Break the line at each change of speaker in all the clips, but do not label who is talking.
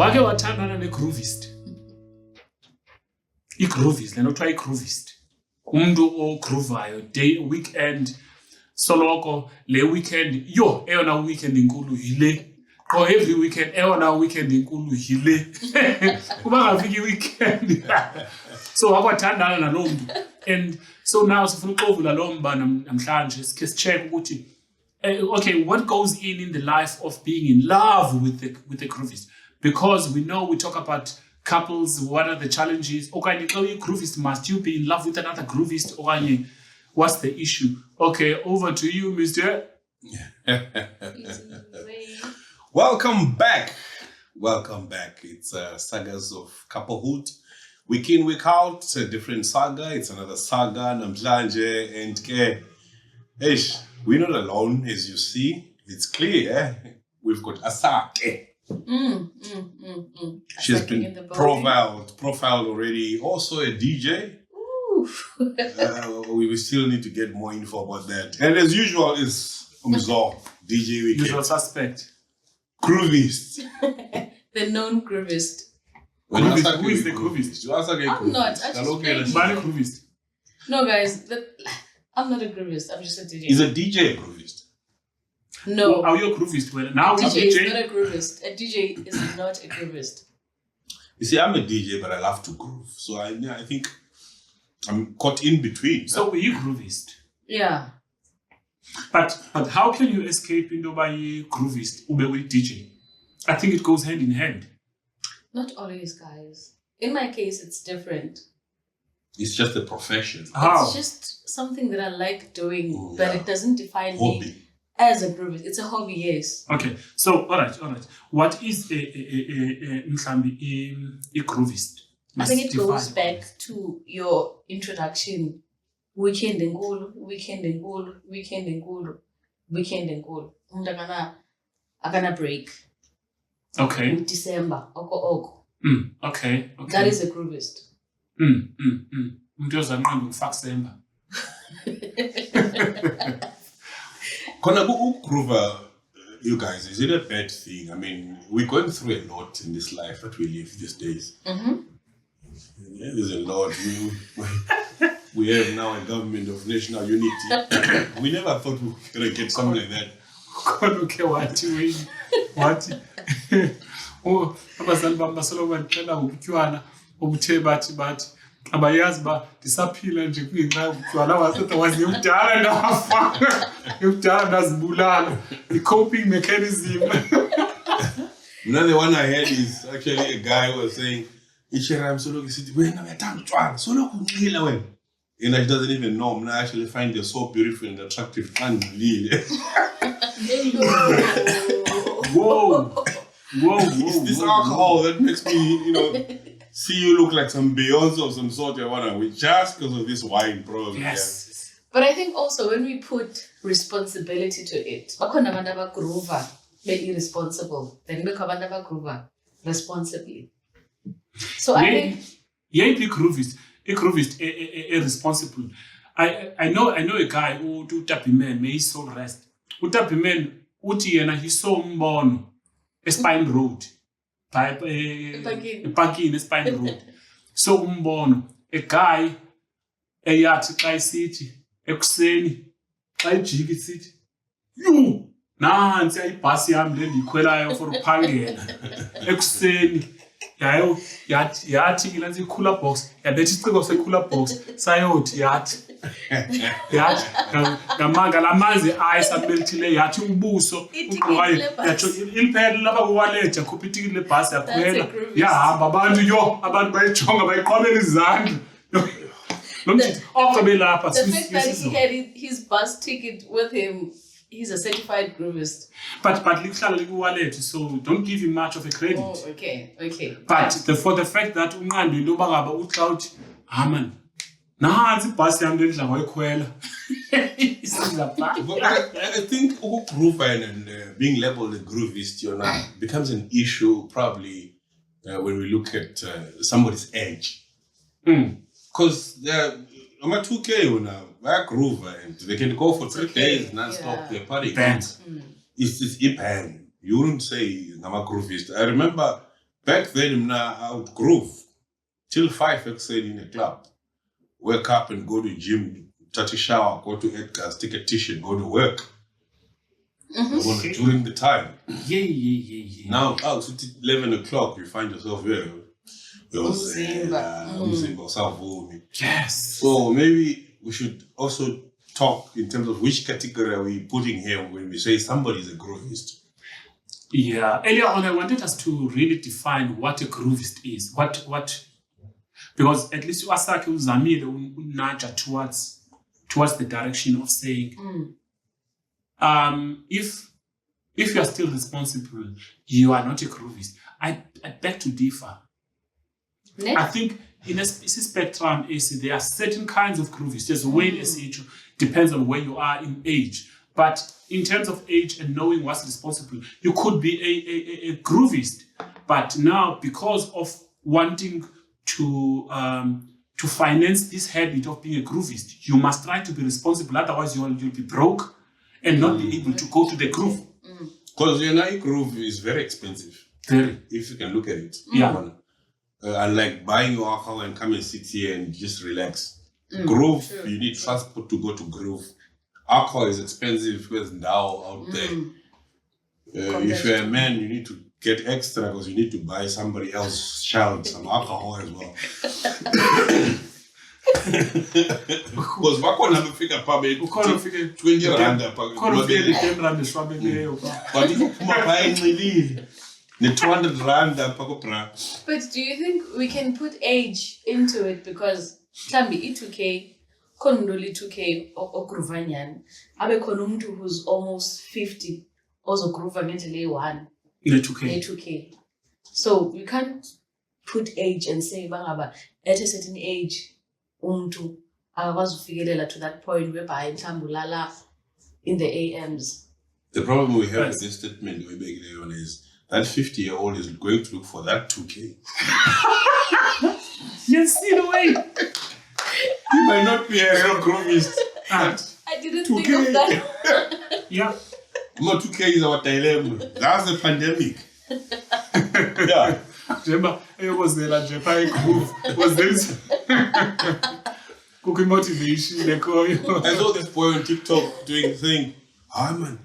wake wathandana ne-groovist. I-groovist, lento kuthiwa i-groovist. Umuntu ogroovayo day weekend soloko le weekend eyona weekend inkulu yile. Qho every weekend eyona weekend inkulu yile. Kuba ngafika i-weekend. So wakwathandana naloo mntu. And so now sifuna uxovula lo mba namhlanje sikhe sicheck ukuthi okay, what goes in the life of being in love with the groovist? Because we know we talk about couples, what are the challenges? Okay, groovist, must you be in love with another groovist? Or what's the issue? Okay, over to you, Mr.
Welcome back. It's sagas of couplehood. Week in, week out, it's a different saga. It's another saga. Namhlanje and we're not alone, as you see. It's clear. We've got Asake. She's been profiled already. Also a DJ. We still need to get more info about that. And as usual, is Umzo, DJ Weekend.
Usual suspect.
Groovist.
The known groovist.
Who is the groovist?
I'm not. I just
groovist.
No, guys. I'm not a groovist. I'm just a DJ.
Is a DJ a groovist?
No.
Are you a groovist? Well, now
a DJ is not a groovist. A DJ is not a groovist.
You see, I'm a DJ, but I love to groove. So I think I'm caught in between.
So were you groovist?
Yeah.
But how can you escape into by groovist ube with DJ? I think it goes hand in hand.
Not always, guys. In my case, it's different.
It's just a profession.
How?
It's just something that I like doing, but it doesn't define
hobby.
Me as a groovist. It's a hobby, yes.
Okay. So, all right. What is a groovist?
I think it goes back to your introduction. Weekend and goal. I'm gonna break.
Okay.
In December.
Okay.
That is a groovist.
Groover, you guys, is it a bad thing? I mean, we're going through a lot in this life that we live these days.
Mm-hmm.
Yeah, there's a lot. We have now a government of national unity. We never thought we were going to get something like that.
Okay, what? Oh, abazali bami basoloko bandixela ngobutywala obuthe bathi abayazi ba ndisaphila nje kwinxa yobutywala wazekudala ndafa yokudala ndazibulala the-coping mechanism.
Another one I heard is actually a guy who was saying ishera msoloko isithi wena uyathanda utywala soloko unxila wena. And she doesn't even know. I actually find you so beautiful and attractive. Whoa. It's this alcohol that makes me, see you look like some Beyonce or some sort of just because of this wine, probably.
Yes.
Yeah.
But I think also when we put responsibility to it, bakhona abantu abagroover be-irresponsible, then bekho abantu abagroover responsibly. So I think...
Yeah, groovist irresponsible. I know a guy who Utapi Man, may his soul rest. Utapi Man, uti yena he saw umbono Spine Road. Parking Spine Road. So umbono a guy eyathi xa isithi ekuseni xa ijiki isithi you nansi ayibhasi yami le ndiyikhwelayo for uphangela ekuseni yayo yathi ilansi cooler box yabethi isiciko se-cooler box sayothi yathi ngamanga lamanzi ice amelthile yathi ubuso yatsho iliphele lapha kuwaleja khupha itikiti lebhasi yakhwela yahamba abantu bayijonga bayiqobela izandla.
The fact that he had his bus ticket with him, he's a certified groovist.
But so don't give him much of a credit.
Oh, okay.
But for the fact that unqando into bangaba ucloud man nansi ibhasi yami lendla wayikhwela.
I think groove and being labeled a groovist becomes an issue probably when we look at somebody's age. Because I'm a 2K now. They're groove and they can go for 3 days non-stop. They're partying. It's Ipan. You wouldn't say I'm a groovist. I remember Back then, I would groove till 5 in a club. Wake up and go to gym, touch a shower, go to Edgar's, take a t-shirt, go to work. During the time.
Yeah.
Now, out at 11 o'clock, you find yourself here.
Yes.
So maybe we should also talk in terms of which category are we putting here when we say somebody is a groovist.
Yeah. Earlier on, I wanted us to really define what a groovist is. What? Because at least Asake uzamile unaja towards the direction of saying, if you are still responsible, you are not a groovist. I beg to differ.
Next.
I think in a spectrum, there are certain kinds of groovists. There's a way depends on where you are in age. But in terms of age and knowing what's responsible, you could be a groovist. But now, because of wanting to finance this habit of being a groovist, you must try to be responsible. Otherwise, you'll be broke and not be able to go to the groove.
Because groove is very expensive.
Very.
If you can look at it.
Yeah.
Unlike buying your alcohol and come and sit here and just relax. Groove, you need transport to go to groove. Alcohol is expensive because now out there. If you're a man, you need to get extra because you need to buy somebody else's child some alcohol as well. Because bakhona befika phabe
Ukhona ufike
20 rand
khona ufike 10 rand eshwabeleyo.
but iphuma pha enxilile ne 200 rand apha kopra.
But do you think we can put age into it? Because mhlambi i-2K khona umuntu oli-2K ogruva nyani abe khona umuntu who's almost 50 ozogruva ngendlela eyi-1 ne-2K. So we can't put age and say bangaba at a certain age umuntu akakwazi ukufikelela to that point whereby mhlawumbe ulala in the AMs.
The problem we have with this statement is that 50-year-old is going to look for that 2K.
Yes, in a way.
He might not be a real groovist.
I didn't
2K.
think of that.
Yeah.
No, 2K is our dilemma. That's the pandemic. Yeah.
Remember, it was the Japan groove. Was this cooking motivation?
I saw this boy on TikTok doing the thing. Man,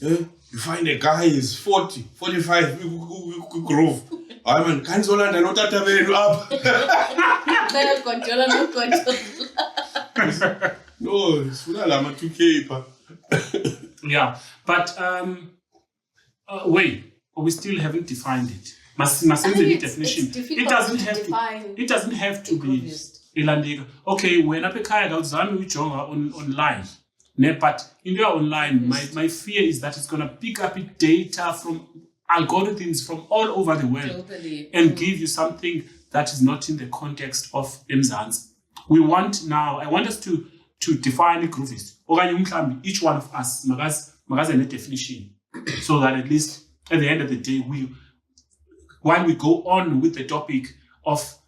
you find a guy is 40, 45, we groove. Man, can't you learn not to have up? No, it's not 2K.
Yeah, but wait, we still haven't defined it. Definition. It doesn't have to be ilandika. Okay, when I pekaya gawuzami ujonga online. But in your online, my fear is that it's gonna pick up data from algorithms from all over the world and give you something that is not in the context of Mzansi. I want us to define a groovist. Each one of us magaze a definition so that at least at the end of the day, while we go on with the topic of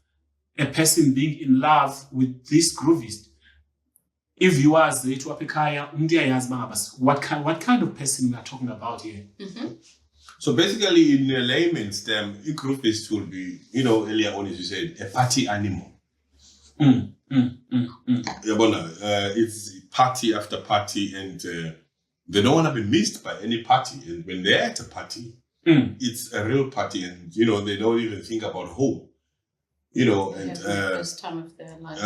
a person being in love with this groovist, if you ask what kind of person we are talking about here?
So basically, in a layman's term, a groovist will be, earlier on as you said, a party animal. It's party after party, and they don't want to be missed by any party. And when they're at a party, it's a real party, and they don't even think about home. And
the first time of their lives.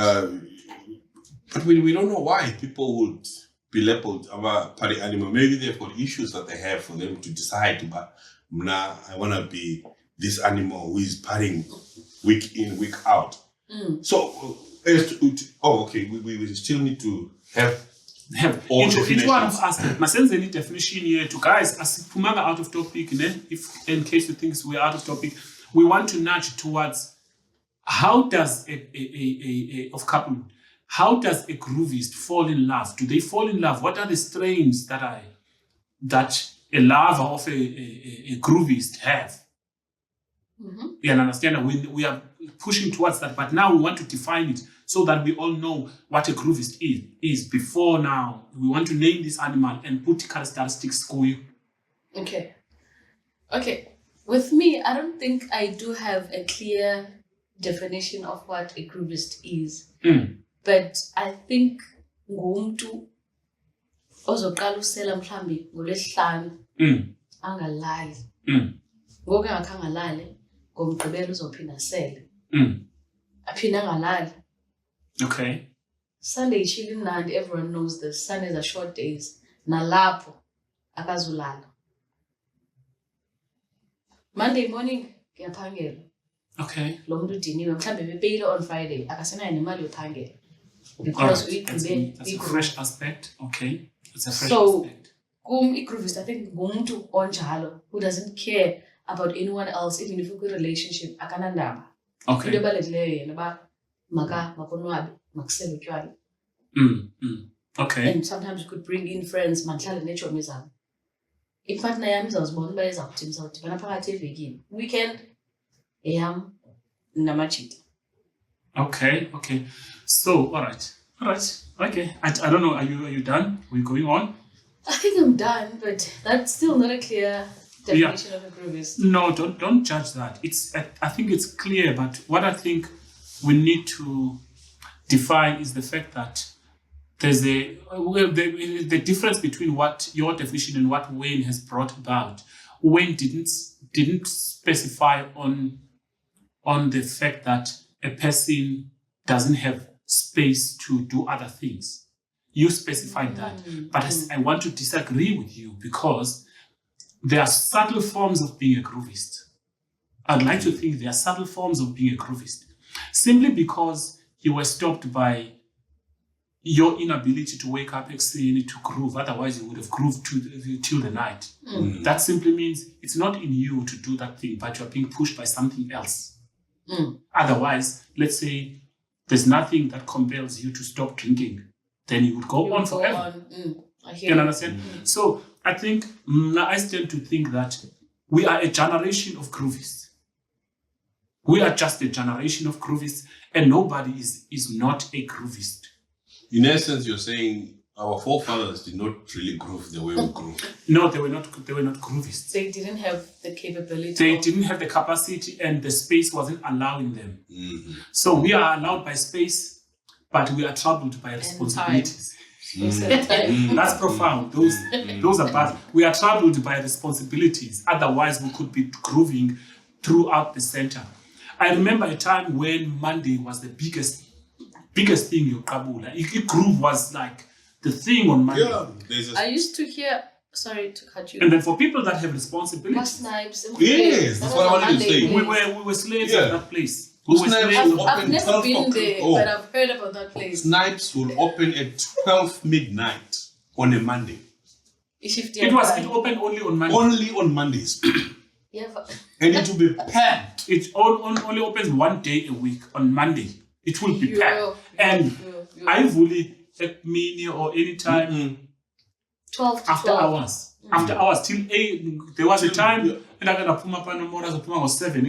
But we don't know why people would be labeled a party animal. Maybe they've got issues that they have for them to decide, but I want to be this animal who is partying week in, week out. So, okay, we still need to have all
each one of us. Masenzeni definition here to guys. Asiphumanga out of topic. If in case you think we're out of topic, we want to nudge towards how does how does a groovist fall in love? Do they fall in love? What are the strains that a lover of a groovist have? You understand? We are pushing towards that, but now we want to define it so that we all know what a groovist is. Before now, we want to name this animal and put characteristics for you.
Okay. With me, I don't think I do have a clear definition of what a groovist is. But I think ngumuntu ozoqala usela mhlambi ngolwesihlanu angalali. Ngoku engakhange alale ngomgqibelo uzophinda asele. Aphinda angalali.
Okay.
Sunday chilling and everyone knows this. Sundays are short days. Nalapho akazulala. Monday morning ngiyaphangela.
Okay.
Lo muntu udiniwe mhlambe bepeyile on Friday akasenayo nemali yophangela. Because
that's a fresh aspect. Okay. It's a fresh aspect.
iGroovist, I think ngumuntu onjalo who doesn't care about anyone else, even if you're in a relationship, akanandaba.
Okay.
Into ebalulekileyo yena ba makonwabe makusele utywala.
Okay.
And sometimes you could bring in friends, manhlale neetshomi zabo. Ipartner yami izawuzibona uba izawuthini, izawudibana phakathi evekini. Weekend eyam namajita.
Okay. So, all right. Okay. I don't know. Are you done? We're going on.
I think I'm done, but that's still not a clear definition of a groovist.
No, don't judge that. I think it's clear, but what I think we need to define is the fact that there's the difference between what your definition and what Wayne has brought about. Wayne didn't specify on the fact that a person doesn't have space to do other things. You specified that. But I want to disagree with you because there are subtle forms of being a groovist. I'd like to think there are subtle forms of being a groovist. Simply because you were stopped by your inability to wake up early to groove. Otherwise, you would have grooved till the night. That simply means it's not in you to do that thing, but you're being pushed by something else. Otherwise, let's say there's nothing that compels you to stop drinking. Then you would go on forever.
I hear
you understand? So I think I tend to think that we are a generation of groovists. We are just a generation of groovists, and nobody is not a groovist.
In essence, you're saying our forefathers did not really groove the way we groove.
No, they were not groovists.
They didn't have the capability.
They didn't have the capacity, and the space wasn't allowing them. So we are allowed by space, but we are troubled by responsibilities. That's profound. Those are bad. We are troubled by responsibilities. Otherwise, we could be grooving throughout the center. I remember a time when Monday was the biggest thing you qabula. Groove was like the thing on Monday.
Yeah,
I used to hear. Sorry to cut you.
And then for people that have responsibilities,
snipes.
Yes, that's what I wanted to say.
we were slaves at that place.
I've never been there, but I've heard about that place.
Snipes will open at 12 midnight on a Monday.
It opened only on Monday.
Only on Mondays. And it will be packed.
It only opens one day a week on Monday. It will be packed. And I fully at mini or any time
12 to
after
12.
hours. After hours till 8. There was a time and I got a puma panomora so puma was 7.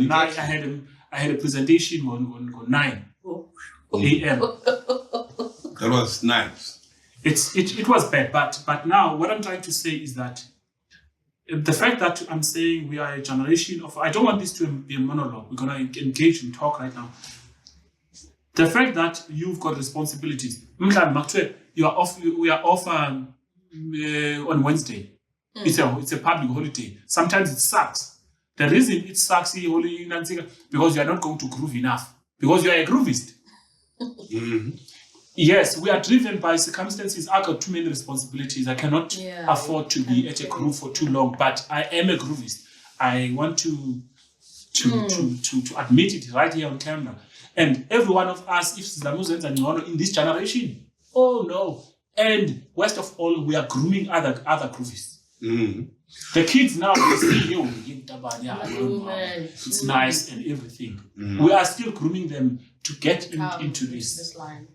Night I had a presentation on 9 a.m.
That was nice.
It was bad, but now what I'm trying to say is that the fact that I'm saying we are a generation of, I don't want this to be a monologue. We're gonna engage and talk right now. The fact that you've got responsibilities. You are off. We are off on Wednesday. It's a public holiday. Sometimes it sucks. The reason it sucks is because you are not going to groove enough. Because you are a groovist. Yes, we are driven by circumstances. I got too many responsibilities. I cannot afford to be at a groove for too long. But I am a groovist. I want to admit it right here on camera. And every one of us, if Zlamuzens and Yono in this generation, oh no. And worst of all, we are grooming other groovists. The kids now, they see, it's nice and everything. We are still grooming them to get into this line.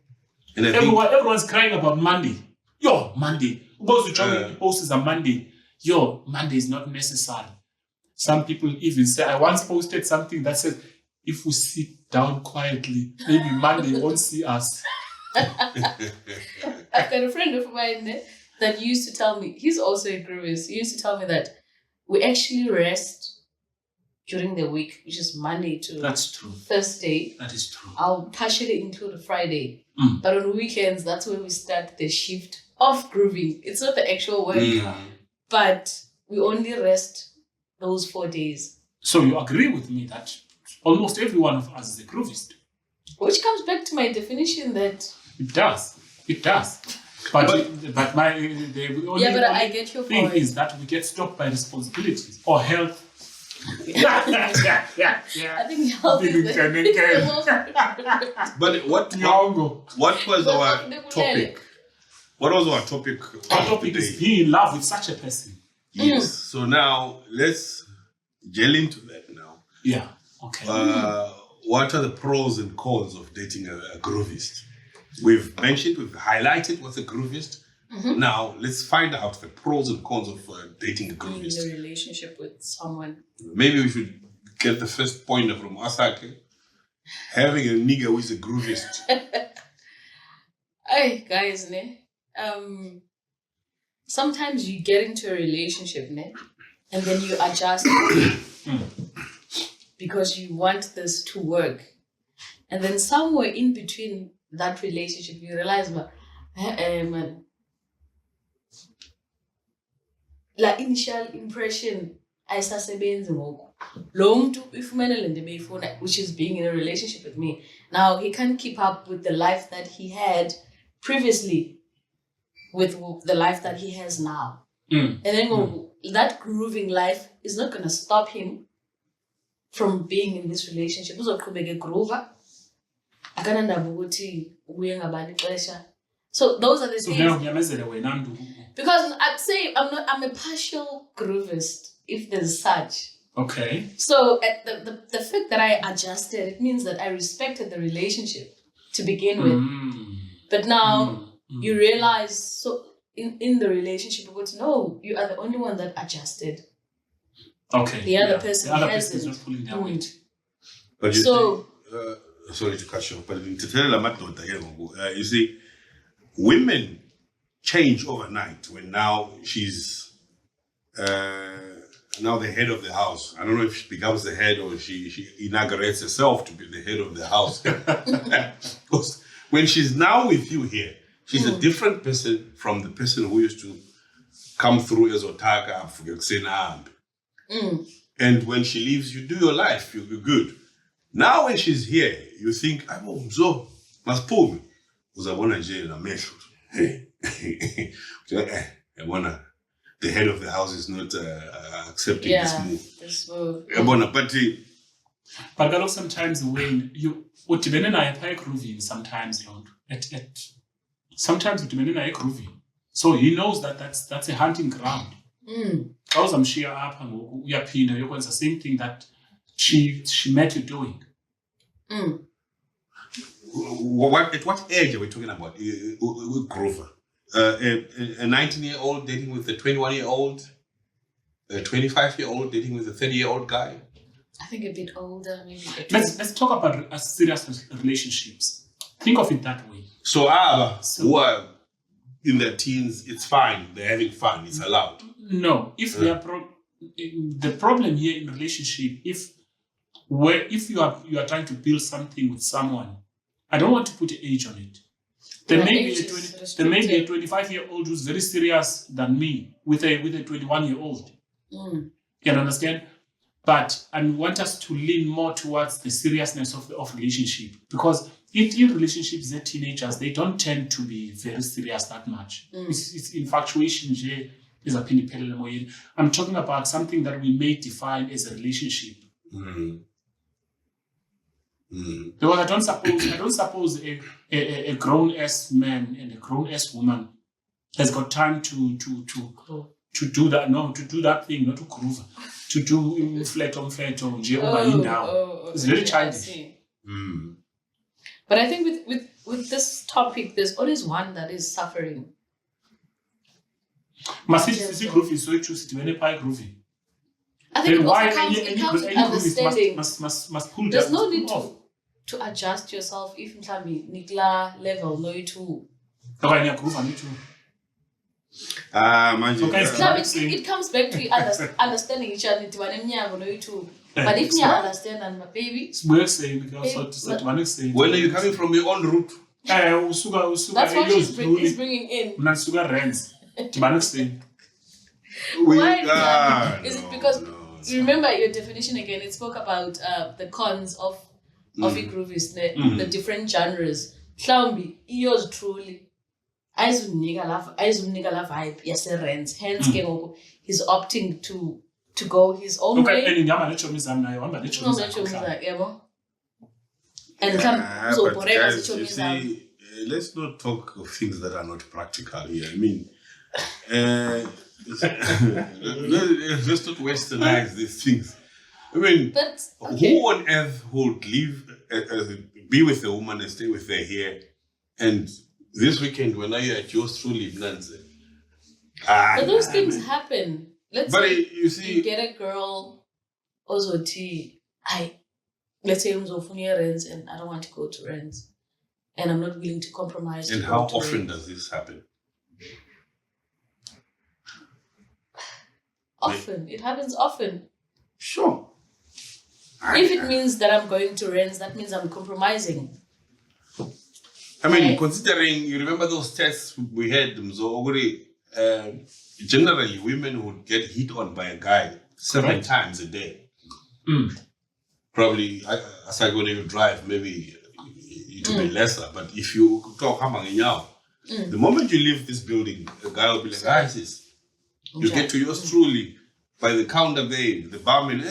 And everyone's crying about Monday. Yo, Monday. Most of the posts on Monday. Yo, Monday is not necessary. Some people even say, I once posted something that says, if we sit down quietly, maybe Monday won't see us.
I've got a friend of mine that used to tell me, he's also a groovist, he used to tell me that we actually rest during the week, which is Monday to
That's true.
Thursday.
That is true.
I'll partially include Friday.
Mm.
But on weekends, that's where we start the shift of grooving. It's not the actual work, but we only rest those 4 days.
So you agree with me that almost every one of us is a groovist?
Which comes back to my definition that...
It does. It does. But the only
I get your
thing
point.
is that we get stopped by responsibilities or health.
I think health is the most...
But what was our topic? What was our topic?
Our topic is being in love with such a person.
Yes. So now let's gel into that now.
Yeah. Okay.
What are the pros and cons of dating a groovist? We've highlighted what's a groovist. Now let's find out the pros and cons of dating a groovist.
In a relationship with someone.
Maybe we should get the first pointer from Asake. Having a nigga who is a groovist.
Hey guys, ne? Sometimes you get into a relationship, ne? And then you adjust because you want this to work. And then somewhere in between that relationship, you realize, man, la initial impression ayisasebenzi ngoku. Lo muntu ifumene le nto ebeyifuna, which is being in a relationship with me. Now he can't keep up with the life that he had previously with the life that he has now. And then that grooving life is not going to stop him from being in this relationship. Uzoqhubeka groover. Akanandaba ukuthi ubuye ngabani ixesha. So those are the things. Because I'd say I'm a partial groovist, if there's such.
Okay.
So at the fact that I adjusted, it means that I respected the relationship to begin with. But now you realize, so in the relationship, you go to know you are the only one that adjusted.
Okay.
The other person
is not pulling their weight.
But sorry to cut you off, but you see, women change overnight when now she's now the head of the house. I don't know if she becomes the head or she inaugurates herself to be the head of the house. Because when she's now with you here, she's a different person from the person who used to come through as Otaka. And when she leaves, you do your life, you'll be good. Now when she's here, you think, I'm so must pull me. Hey, the head of the house is not accepting this move.
But sometimes when you grooving, sometimes sometimes grooving. So he knows that that's a hunting ground. I'm sure up and you the same thing that she met you doing.
At what age are we talking about with Grover? A 19-year-old dating with a 21-year-old, a 25-year-old dating with a 30-year-old guy?
I think a bit older, maybe.
Let's talk about serious relationships. Think of it that way.
So who are in their teens, it's fine. They're having fun. It's allowed.
No, if they are the problem here in relationship, if you are trying to build something with someone, I don't want to put an age on it. There may be a 25-year-old who's very serious than me with a 21-year-old. You can understand? But I want us to lean more towards the seriousness of relationship, because in relationships, the teenagers, they don't tend to be very serious that much. It's infatuation. I'm talking about something that we may define as a relationship. Because I don't suppose a grown-ass man and a grown-ass woman has got time to do that. No, to do that thing, not to groove, to do flat on flat or down. It's very childish.
But I think with this topic, there's always one that is suffering.
Must it groovy? So you choose to any pie groovy.
I think it comes with understanding.
Must pull
There's no need to adjust yourself if Nikla level no you too.
Okay, groove and you too.
Manje.
Okay,
No, it comes back to understanding each other. But if you understand and my baby,
sibuye ekuseni sidibane ekuseni.
When are you coming from your own route?
Usuka
that's what he's
eLozulu.
bringing in.
Mna ndisuka Rens. Dibane ekuseni.
Why? Is it because you remember your definition again? It spoke about the cons of iGroovist, the different genres. Mhlawumbi yours truly ayizunika la vibe yase-Rents. Hence ke ngoku he's opting to go his own way.
Okay, and ngihamba nechomi zami nayo, hamba nechomi zami.
Yabo. And uzobhoreka zichomi zami.
Let's not talk of things that are not practical here. I mean, let's not westernize these things. I mean, who on earth would be with a woman and stay with her here, and this weekend when you're at yours truly,
but those things happen. Let's say
you
get a girl, let's say Rents and I don't want to go to Rents, and I'm not willing to compromise.
And how often does this happen?
Often. It happens often.
Sure.
If it means that I'm going to Rents, that means I'm compromising.
I mean, considering, you remember those tests we had, generally women would get hit on by a guy 7 times a day. Probably, as I go to drive, maybe it will be lesser. But if you talk, the moment you leave this building, the guy will be like, "Ah, sis." You get to yours truly by the counter there, the barman.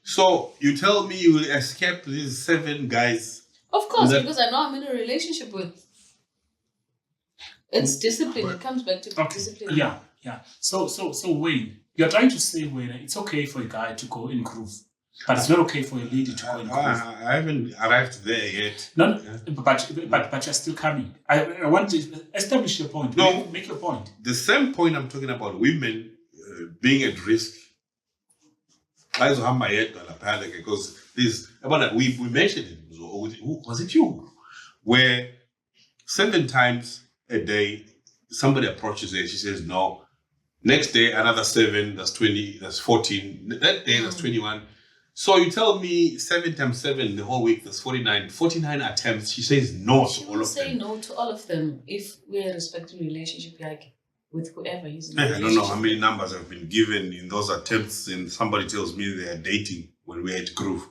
So you tell me you will escape these 7 guys?
Of course, because I know I'm in a relationship with. It's discipline. It comes back to discipline.
Yeah. So Wayne, you're trying to say, Wayne, it's okay for a guy to go in groove, but it's not okay for a lady to go in groove.
I haven't arrived there yet.
No, but you're still coming. I want to establish your point.
No,
make your point.
The same point I'm talking about, women being at risk. Because this, we mentioned it. Was it you? Where 7 times a day somebody approaches her, she says no. Next day another 7, that's 20, that's 14. That day that's 21. So you tell me 7 times 7 the whole week, that's 49. 49 attempts. She says no to all of them.
She will say no to all of them if we're in a respectful relationship, like with whoever he's in a
I don't know how many numbers have been given in those attempts, and somebody tells me they are dating when we're at Groove.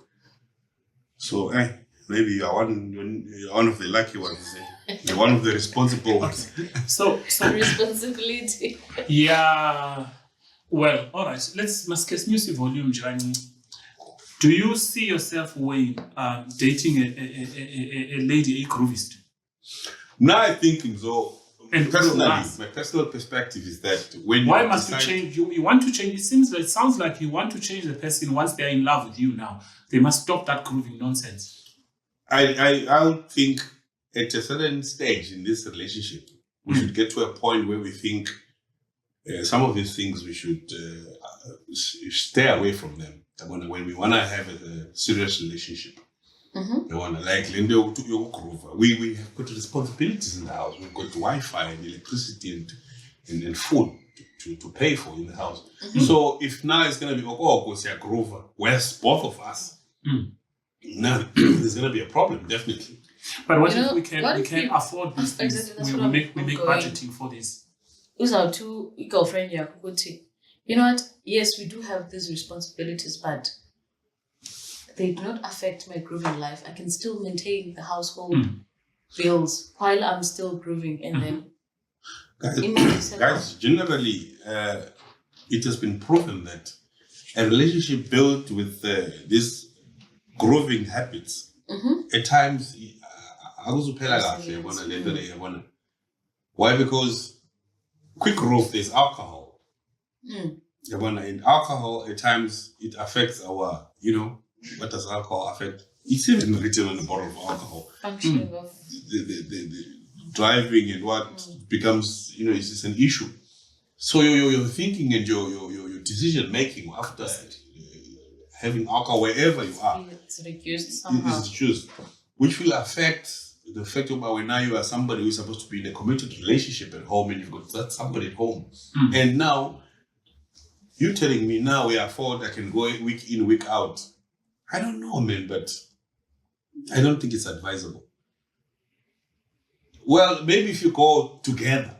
So maybe you're one of the lucky ones. You're one of the responsible ones.
So
responsibility.
Yeah. Well, all right. Let's news volume, Johnny. Do you see yourself, Wayne, dating a lady, a groovist?
Now I think so.
And
personally, my personal perspective is that when
why must you change? You want to change? It sounds like you want to change the person once they're in love with you. Now they must stop that grooving nonsense.
I think at a certain stage in this relationship, we should get to a point where we think some of these things we should stay away from them. When we want to have a serious relationship. We want to like we have got responsibilities in the house. We've got Wi-Fi and electricity and food to pay for in the house. So if now it's going to be Groover, where's both of us? Now there's going to be a problem, definitely.
But what if we can afford these things? We make budgeting for this.
Who's our two girlfriend? You know what? Yes, we do have these responsibilities, but they do not affect my grooving life. I can still maintain the household bills while I'm still grooving, and then
guys, generally, it has been proven that a relationship built with these grooving habits, at times, why? Because quick growth is alcohol. In alcohol, at times, it affects our, what does alcohol affect? It's even written on the bottle of alcohol.
Functioning of
the driving and what becomes, it's just an issue. So your thinking and your decision making after having alcohol wherever you are,
it's reduced somehow.
It's reduced, which will affect the fact of when now you are somebody who's supposed to be in a committed relationship at home and you've got that somebody at home. And now you're telling me now we afford I can go week in, week out. I don't know, man, but I don't think it's advisable. Well, maybe if you go together.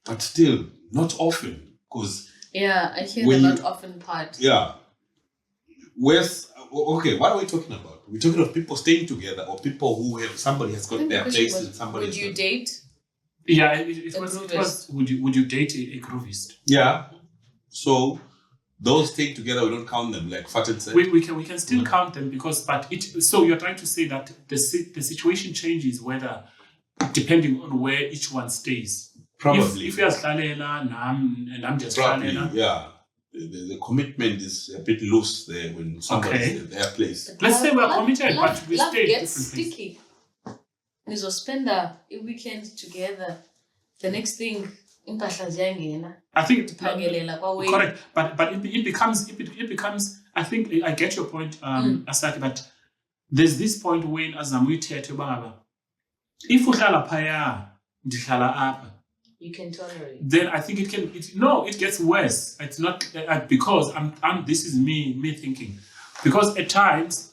But still, not often. Because
yeah, I hear the not often part.
Yeah. Okay, what are we talking about? We're talking of people staying together or people who have somebody has got their place and somebody.
Would you date?
Yeah, it was. Would you date a groovist?
Yeah. So those staying together, we don't count them like Fatin said.
We can still count them so you're trying to say that the situation changes whether depending on where each one stays.
Probably.
If you're Slalela and I'm just Slalela.
Yeah. The commitment is a bit loose there when somebody's at their place.
Let's say we're committed, but we
love
stay
gets
different
sticky. We will spend a weekend together. The next thing,
I think correct, but it becomes. I think I get your point, Asaki. But there's this point when as baba, if uhlala phaya, ndihlala apha.
You can tolerate.
Then I think it gets worse. It's not because I'm. This is me thinking, because at times,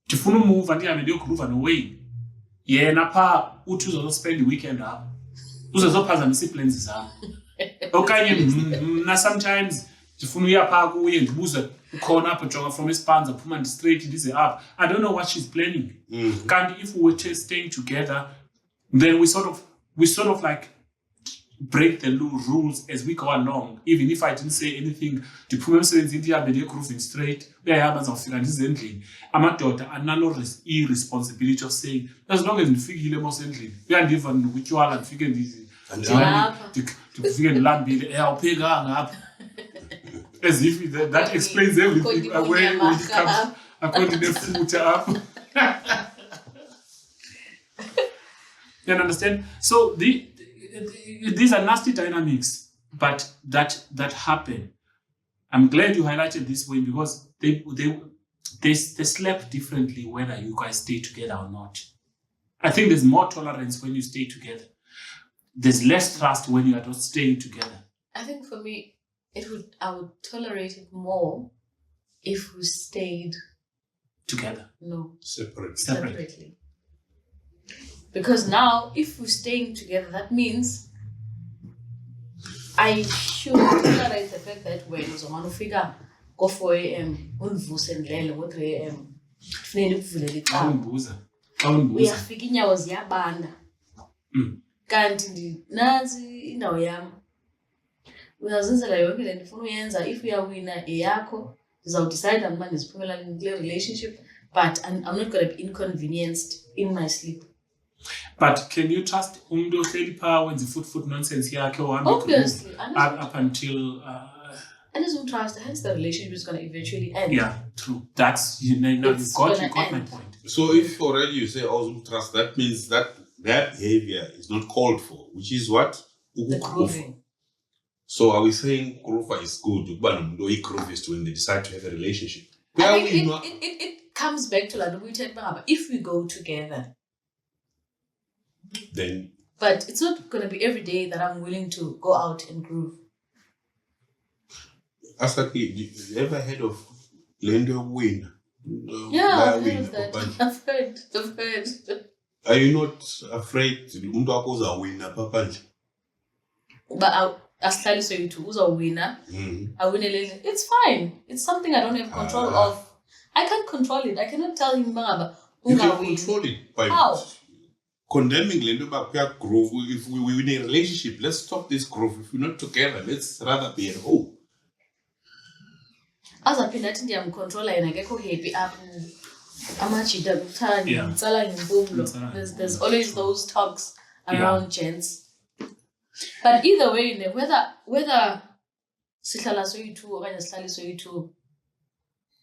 ndifuna move ndihambe ndiyogroova away. Yena pha uthi uzospend the weekend apha. Uzophazamisa iplans zami. Okanye mna sometimes ndifuna uya pha kuye ndibuze ukhona apha jonga from Ispanza phuma straight ndize up. I don't know what she's planning. Kanti if we were just staying together, then we sort of like break the rules as we go along. Even if I didn't say anything, ndiphume emsebenzini ndihambe ndiyogrooving straight. Uyahamba ndizawufika ndize endlini. Amadoda analo irresponsibility of saying as long as ndifikile mos endlini. Uyandiva ndikutywala ndifike ndifike ndilambile awuphekanga ngapha. As if that explains everything when it comes according to food up. You understand? So these are nasty dynamics, but that happen. I'm glad you highlighted this way because they slap differently whether you guys stay together or not. I think there's more tolerance when you stay together. There's less trust when you are not staying together.
I think for me, I would tolerate it more if we stayed
together.
No.
Separately.
Because now, if we're staying together, that means I should tolerate the fact that when someone figure go 4 a.m. unvusendlele go 3 a.m. Kufanele kuvulele icala. Uyafika inyawo ziyabanda. Kanti nansi indawo yami. Uyazenzela yonke lento ufuna uyenza. If uyawina eyakho, decide I'm going to in a relationship, but I'm not going to be inconvenienced in my sleep.
But can you trust umuntu ohleli pha wenza foot nonsense yakhe
obviously
up until
I don't trust, hence the relationship is going to eventually end.
Yeah, true. That's you've got my point.
So if already you say also trust, that means that behavior is not called for, which is what?
The grooving.
So are we saying groova is good? Groovist when they decide to have a relationship.
I think it comes back to like we said, if we go together,
then.
But it's not going to be every day that I'm willing to go out and groove.
Asaki, you ever heard of Lendo Win?
Yeah, I've heard of that. I've heard.
Are you not afraid to win a
But I so you two, who's a winner? I win a little. It's fine. It's something I don't have control of. I can't control it. I cannot tell him, Mama.
You can control it by condemning Lendo groove. If we win a relationship, let's stop this groove. If we're not together, let's rather be at home.
As a pinati, I'm controller and I get happy up. There's always those talks around gents. But either way, whether sihlala soyitu or sihlali soyitu,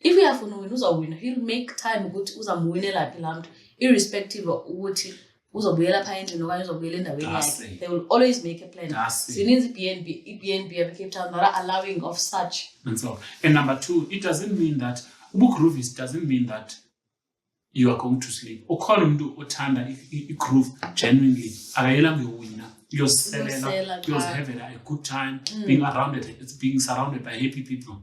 if we have to win, he'll make time ukuthi uzamwinela phi la mntu, irrespective of ukuthi uzobuyela phaa endlini okanye uzobuyela endaweni
That's
yakhe.
it.
They will always make a plan.
That's it.
Zininzi i-BNB apha Cape Town that are allowing of such.
And so, and number two, it doesn't mean that ubu-groovist doesn't mean that you are going to sleep. Ukhona umuntu othanda i-groove genuinely. Akayelange uwina.
Uyosela,
You're having a good time, being surrounded by happy people.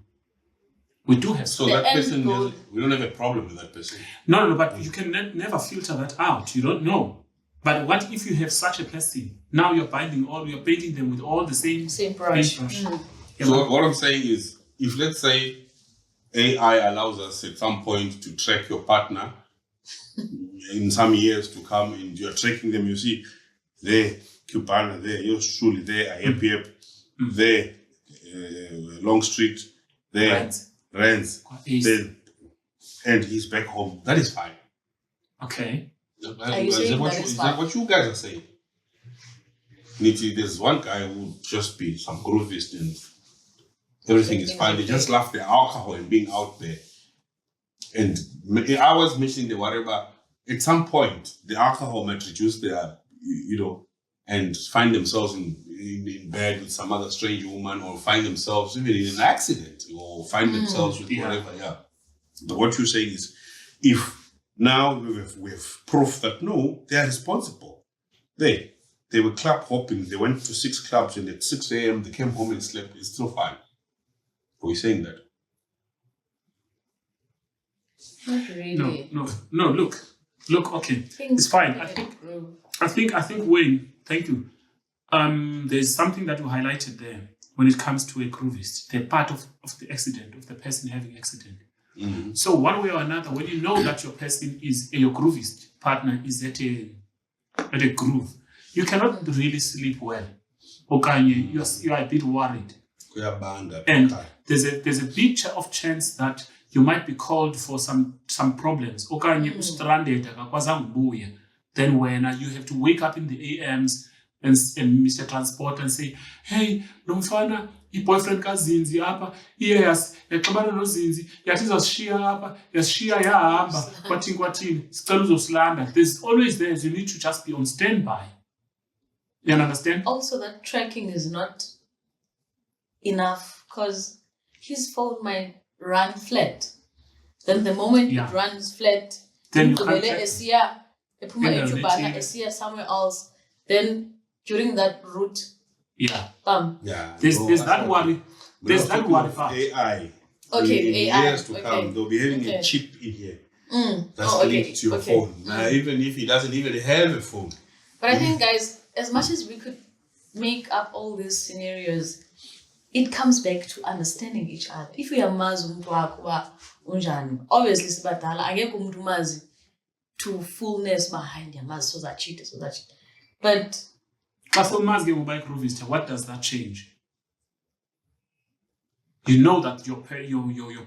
We do have
So
The
that
end
person,
goal.
we don't have a problem with that person.
No, but you can never filter that out. You don't know. But what if you have such a person? Now you're painting them with all the same
brush.
Yeah,
So what I'm saying is, if let's say AI allows us at some point to track your partner in some years to come, and you're tracking them, you see, there, Cubana, there, you're truly there, I there, Long Street, there, Rents, there, and he's back home. That is fine.
Okay.
Are you saying that is
is that what you guys are saying? Niti, there's one guy who would just be some groovist and everything is fine. They just love the alcohol and being out there. And I was mentioning the whatever, at some point, the alcohol might reduce their, and find themselves in bed with some other strange woman, or find themselves even in an accident, or find themselves with whatever, But what you're saying is, if now we have proof that no, they are responsible. They were club hopping, they went to 6 clubs, and at 6 a.m. they came home and slept, it's still fine. Are we saying that?
Not really.
No, look, okay. It's fine. I think Wayne, thank you. There's something that you highlighted there when it comes to a groovist. They're part of the accident, of the person having accident.
Mm-hmm.
So one way or another, when you know that your person your groovist partner is at a groove, you cannot really sleep well. Okay, you are a bit worried. And there's a big of chance that you might be called for some problems. Okay, stranded, then when you have to wake up in the AMs and Mr. Transport and say, hey, Nomfana, boyfriend kazinzi apa, yes, yaxabana nozinzi, yathi izashiya apa, yashiya yahamba, kwathini, sicela uzosilanda. There's always there, you need to just be on standby. You understand?
Also, that tracking is not enough because his phone might run flat. Then the moment it runs flat,
then you can't
check. Somewhere else. Then during that route,
there's that worry. There's that worry part.
AI.
Okay,
in
AI.
years to come, they'll be having a chip in here that's linked to your phone. Even if he doesn't even have a phone.
But I think, guys, as much as we could make up all these scenarios, it comes back to understanding each other. If we are obviously sibadala akekho umuntu umazi to fullness behind yamazi so that cheat. But
what does that change? You know that your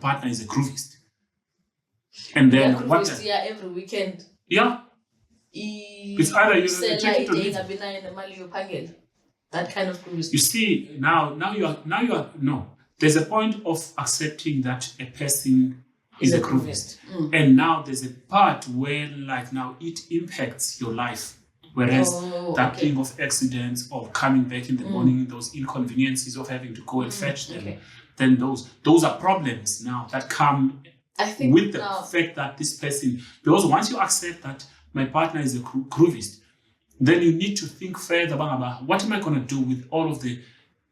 partner is a groovist. And then what?
Every weekend.
Yeah. It's either you take it or leave it.
That kind of groovist.
You see, now you are no. There's a point of accepting that a person is a groovist. And now there's a part where now it impacts your life. Whereas that thing of accidents or coming back in the morning, those inconveniences of having to go and fetch them, then those are problems now that come with the fact that this person, because once you accept that my partner is a groovist, then you need to think further about what am I going to do with all of the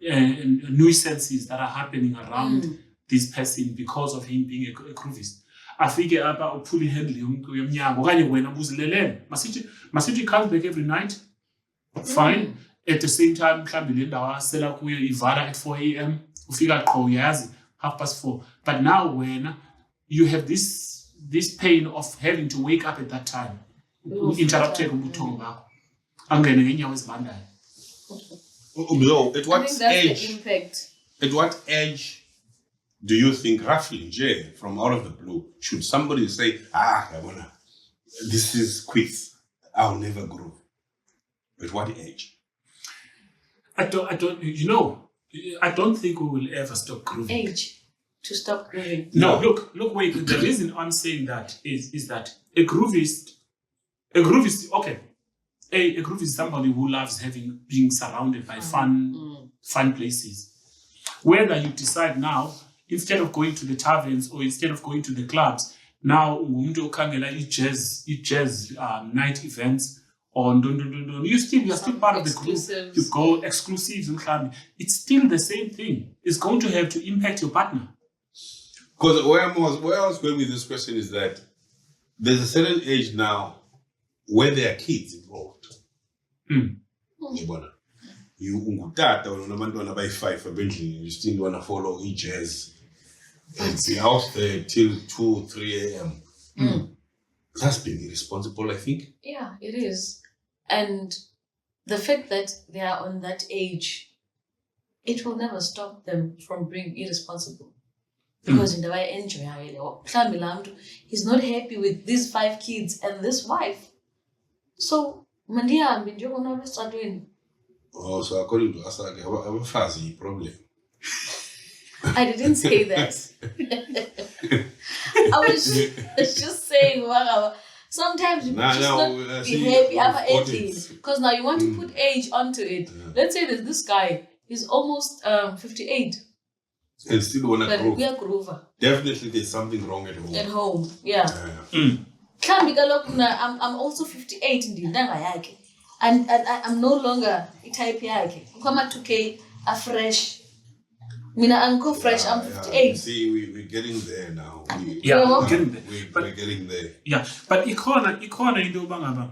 nuisances that are happening around this person because of him being a groovist. Afike apha uphula ihandle yomnyango okanye wena buzilelene masithi comes back every night, fine. At the same time mhlambi le ndawo asela kuyo ivala at 4 a.m. ufika qho uyazi 4:30. But now when you have this pain of having to wake up at that time, interrupted ubuthongo bakho angene ngenyawo ezibandayo.
At what age?
The impact.
At what age do you think, roughly, Jay, from out of the blue, should somebody say, this is quiz, I'll never groove? At what age?
I don't think we will ever stop grooving.
Age to stop grooving.
No, look, wait. The reason I'm saying that is that a groovist, okay. a groovist is somebody who loves being surrounded by fun places. Whether you decide now, instead of going to the taverns or instead of going to the clubs, now umuntu okhangela i-jazz night events or you're still part of the group. You go exclusives and it's still the same thing. It's going to have to impact your partner.
Because where I was going with this question is that there's a certain age now where there are kids involved. You ungutata unabantwana by-5 eventually you still want to follow jazz and be out there till 2-3 a.m. That's being irresponsible, I think.
Yeah, it is. And the fact that they are on that age, it will never stop them from being irresponsible. Because in the way enjoy, he's not happy with these 5 kids and this wife. So, Mandia, I'm going to start doing.
Oh, so according to us, I have a fuzzy problem.
I didn't say that. I was just saying, wow. Sometimes you just not be happy after 18. Because now you want to put age onto it. Let's say there's this guy, he's almost 58.
And still want to groove.
We are groover.
Definitely there's something wrong at home.
At home, yeah. I'm also 58 in the and I'm no longer a type yake. I'm 2K fresh. I'm fresh, I'm 58.
See, we're getting there now.
We're getting there.
We're getting there.
Yeah, but ikona into bangaba.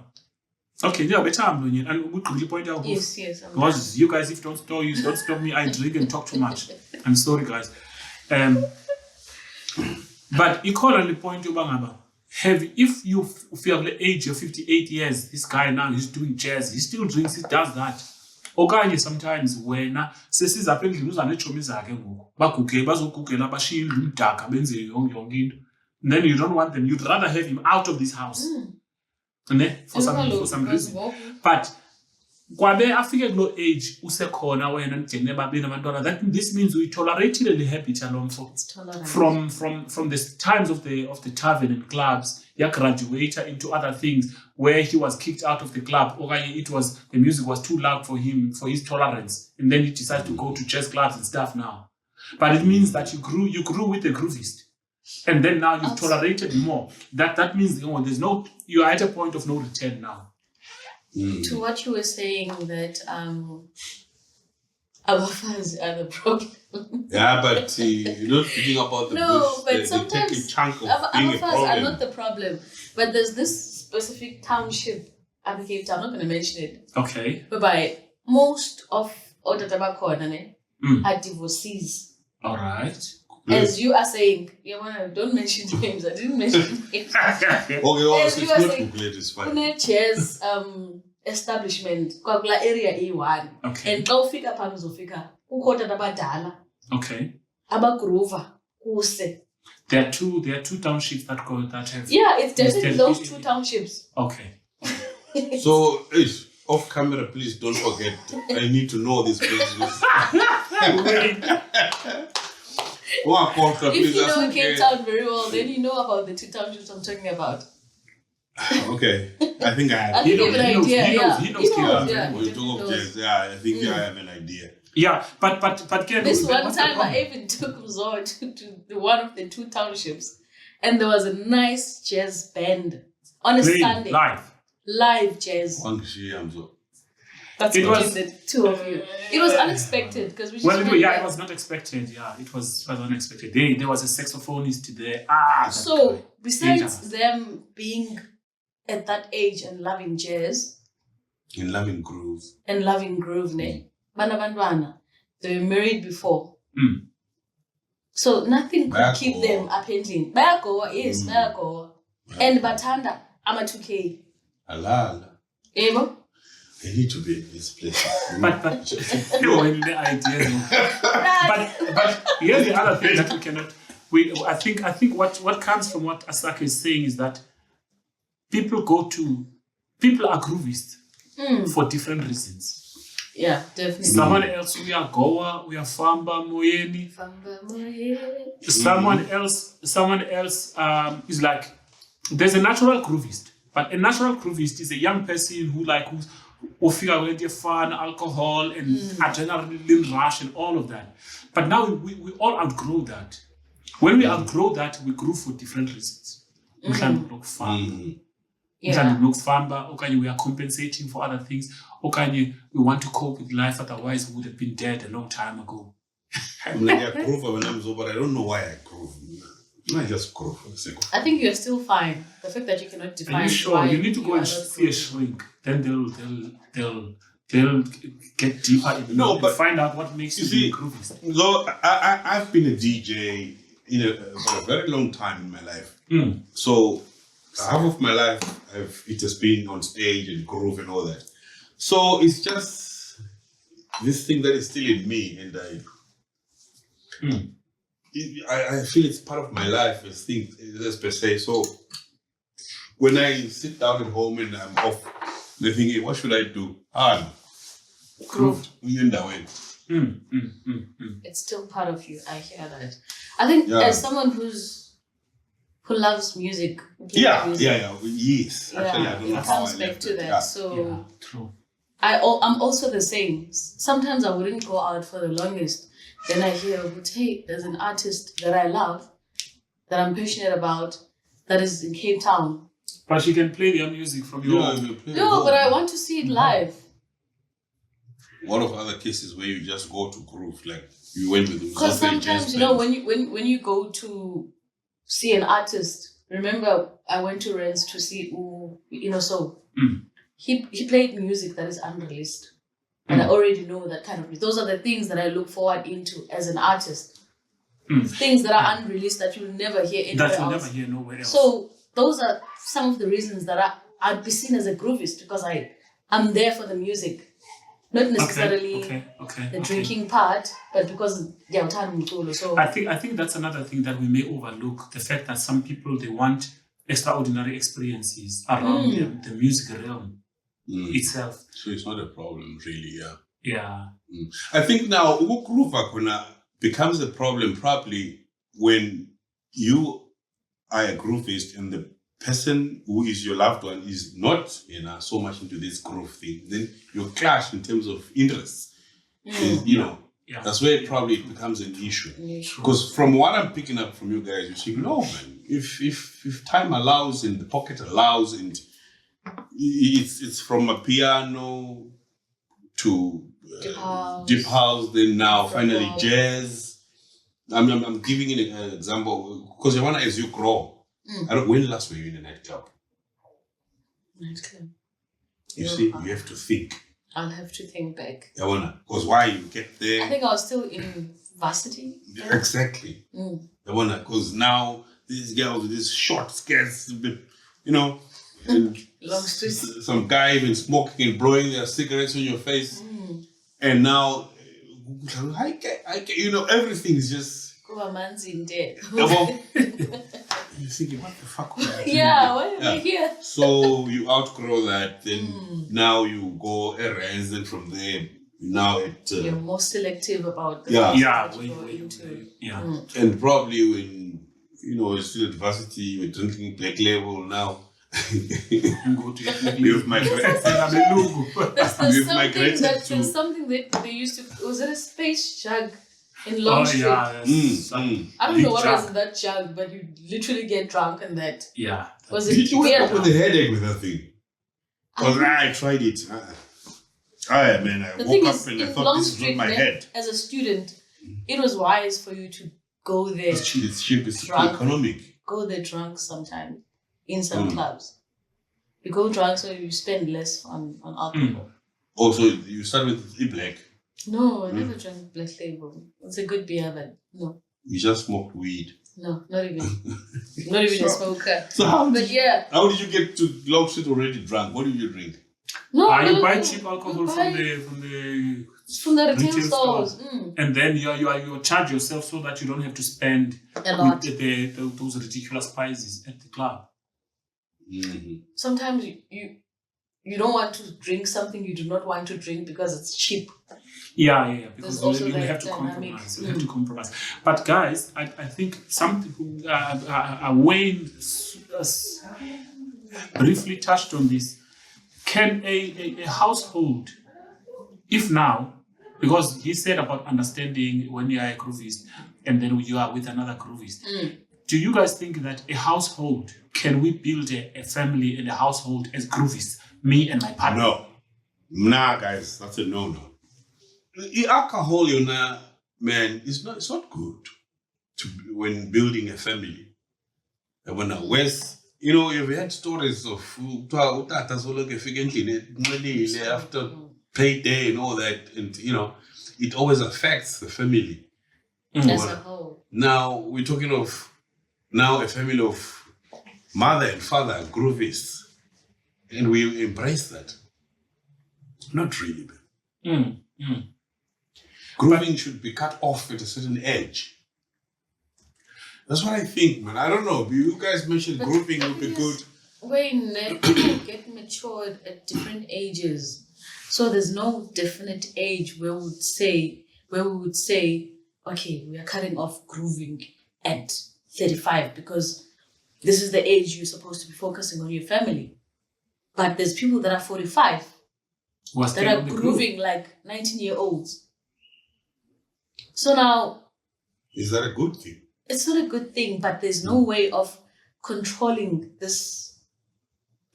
Okay, yeah, better and we could point out.
Yes.
Because you guys, if don't stop me, I drink and talk too much. I'm sorry, guys. But ikona the point you bangaba. If you have the age of 58 years, this guy now he's doing jazz, he still drinks, he does that. Okanye sometimes wena sesiza apha endlini uza neetshomi zakhe ngoku baguge bazogugela bashiye indlu umdaka benze yonke into. Then you don't want them, you'd rather have him out of this house. For some reason. But kwabe afike kulo age usekhona wena nijene babini abantwana, that this means we tolerated the habit along from the times of the tavern and clubs. Ya graduate into other things where he was kicked out of the club, or the music was too loud for him, for his tolerance, and then he decided to go to jazz clubs and stuff now. But it means that you grew with the groovist, and then now you've tolerated more. That means you're at a point of no return now.
To what you were saying that our fans are the problem.
Yeah, but you're not speaking about the bush.
But sometimes
they take a chunk of
our
being a
fans
problem.
are not the problem. But there's this specific township, I'm not going to mention it.
Okay.
Whereby most of Otatabakona are divorcees.
All right.
As you are saying, don't mention names. I didn't mention names.
Okay,
As you are saying,
it's fine.
Chairs establishment, Kwagla area A1.
Okay.
And xa ufika phambi uzofika ukota abadala.
Okay.
Abagroover kuse.
There are two townships that have.
Yeah, it's definitely those 2 townships.
Okay.
So, off camera, please don't forget. I need to know these places.
If you know Cape Town very well, then you know about the 2 townships I'm talking about.
Okay, I think I have.
I think you have an idea.
He knows Cape Town.
When you talk of jazz, I think I have an idea.
Yeah, but
this one time I even took Mzor to one of the 2 townships, and there was a nice jazz band on a Sunday. Live jazz. That's between the 2 of you. It was unexpected because we just
it was not expected. Yeah, it was unexpected. There was a saxophonist there.
So besides them being at that age and loving jazz,
and loving groove,
Banabandwana, they were married before. So nothing could keep them apparently. Bayagoa, yes, Bayagoa. And Batanda, I'm a 2K.
Alala.
Ebo?
I need to be in this place.
but the idea. But here's the other thing that we cannot. I think what comes from what Asaka is saying is that people are groovists for different reasons.
Yeah, definitely.
Someone else, we are Goa, we are Famba Moyeni. Someone else is like, there's a natural groovist. But a natural groovist is a young person who figure with fun, alcohol, and adrenaline rush and all of that. But now we all outgrow that. When we outgrow that, we groove for different reasons. We are compensating for other things. We want to cope with life, otherwise we would have been dead a long time ago.
I'm like, I groove when I'm sober. I don't know why I groove. I just groove for the sake of it.
I think you're still fine. The fact that you cannot define.
Are you sure?
Why
You need to go and see a shrink. Then they'll get deeper in
No, but
find out what makes you be a groovist.
No, I've been a DJ for a very long time in my life. So half of my life it has been on stage and groove and all that. So it's just this thing that is still in me, and I feel it's part of my life as things, as per se. So when I sit down at home and I'm off, they think, hey, what should I do?
Groove.
It's still part of you. I hear that. I think as someone who loves music.
Yes. Actually, I don't know
it
how
comes
I
back
left
to
it.
that.
Yeah.
So
True.
I'm also the same. Sometimes I wouldn't go out for the longest. Then I hear, hey, there's an artist that I love, that I'm passionate about, that is in Cape Town.
But you can play their music from your home.
No, but I want to see it live.
One of other cases where you just go to groove, like you went with the
Because sometimes, when you go to see an artist, remember I went to Renz to see So he played music that is unreleased. And I already know that kind of. Those are the things that I look forward into as an artist. Things that are unreleased that you'll never hear anywhere else.
That you'll never hear nowhere else.
So those are some of the reasons that I'd be seen as a groovist, because I'm there for the music, not necessarily the drinking part, but because so
I think that's another thing that we may overlook, the fact that some people, they want extraordinary experiences around the music realm itself.
So it's not a problem, really,
Yeah.
I think now groove becomes a problem probably when you are a groovist and the person who is your loved one is not so much into this groove thing. Then you clash in terms of interests. That's where probably it becomes an issue. Because from what I'm picking up from you guys, you think, no man, if time allows and the pocket allows, and it's from a piano to deep house, then now finally jazz. I'm giving you an example because as you grow, when last were you in a nightclub?
Nightclub.
You see, you have to think.
I'll have to think back.
Because why you get there?
I think I was still in varsity.
Exactly. Because now these girls with these short skirts, and
long streets.
Some guy even smoking and blowing their cigarettes on your face, and now, everything is just. You're thinking, what the fuck?
Why am I here?
So you outgrow that, then now you go errands, and from there, now
you're more selective about the
And probably when, you're still at varsity, you're drinking Black Label now. You've migrated.
There's something that they used to. Was it a space jug in Long Street? I don't know what was in that jug, but you literally get drunk on that.
Yeah.
Was it?
Did you wake up with a headache with that thing? Because I tried it. I woke up and I thought this is not my head.
As a student, it was wise for you to go there.
It's cheap. It's economic.
Go there drunk sometimes. In some clubs, you go drunk so you spend less on alcohol.
Also, you start with e-black.
No, I never drank Black Label. It's a good beer, but no.
You just smoked weed.
No, not even. Not even a smoker.
So how did you get to Long Street already drunk? What did you drink?
No,
you buy cheap alcohol from the
retail stores.
And then you charge yourself so that you don't have to spend
a lot
those ridiculous prices at the club.
Sometimes you don't want to drink something you do not want to drink because it's cheap.
Yeah. Because
also
you have to compromise. You have to compromise. But guys, I think some people are weighing briefly touched on this. Can a household, if now, because he said about understanding when you are a groovist and then you are with another groovist, do you guys think that a household, can we build a family and a household as groovists, me and my partner?
No. Nah, guys, that's a no-no. Alcohol, man, it's not good when building a family. And when you've had stories of after payday and all that, and it always affects the family.
As a whole.
Now we're talking of a family of mother and father, groovists, and we embrace that. Not really, man. Grooving should be cut off at a certain age. That's what I think, man. I don't know. You guys mentioned grooving would be good.
When people get matured at different ages, so there's no definite age where we would say, okay, we are cutting off grooving at 35 because this is the age you're supposed to be focusing on your family. But there's people that are 45 that are grooving like 19-year-olds. So now,
is that a good thing?
It's not a good thing, but there's no way of controlling this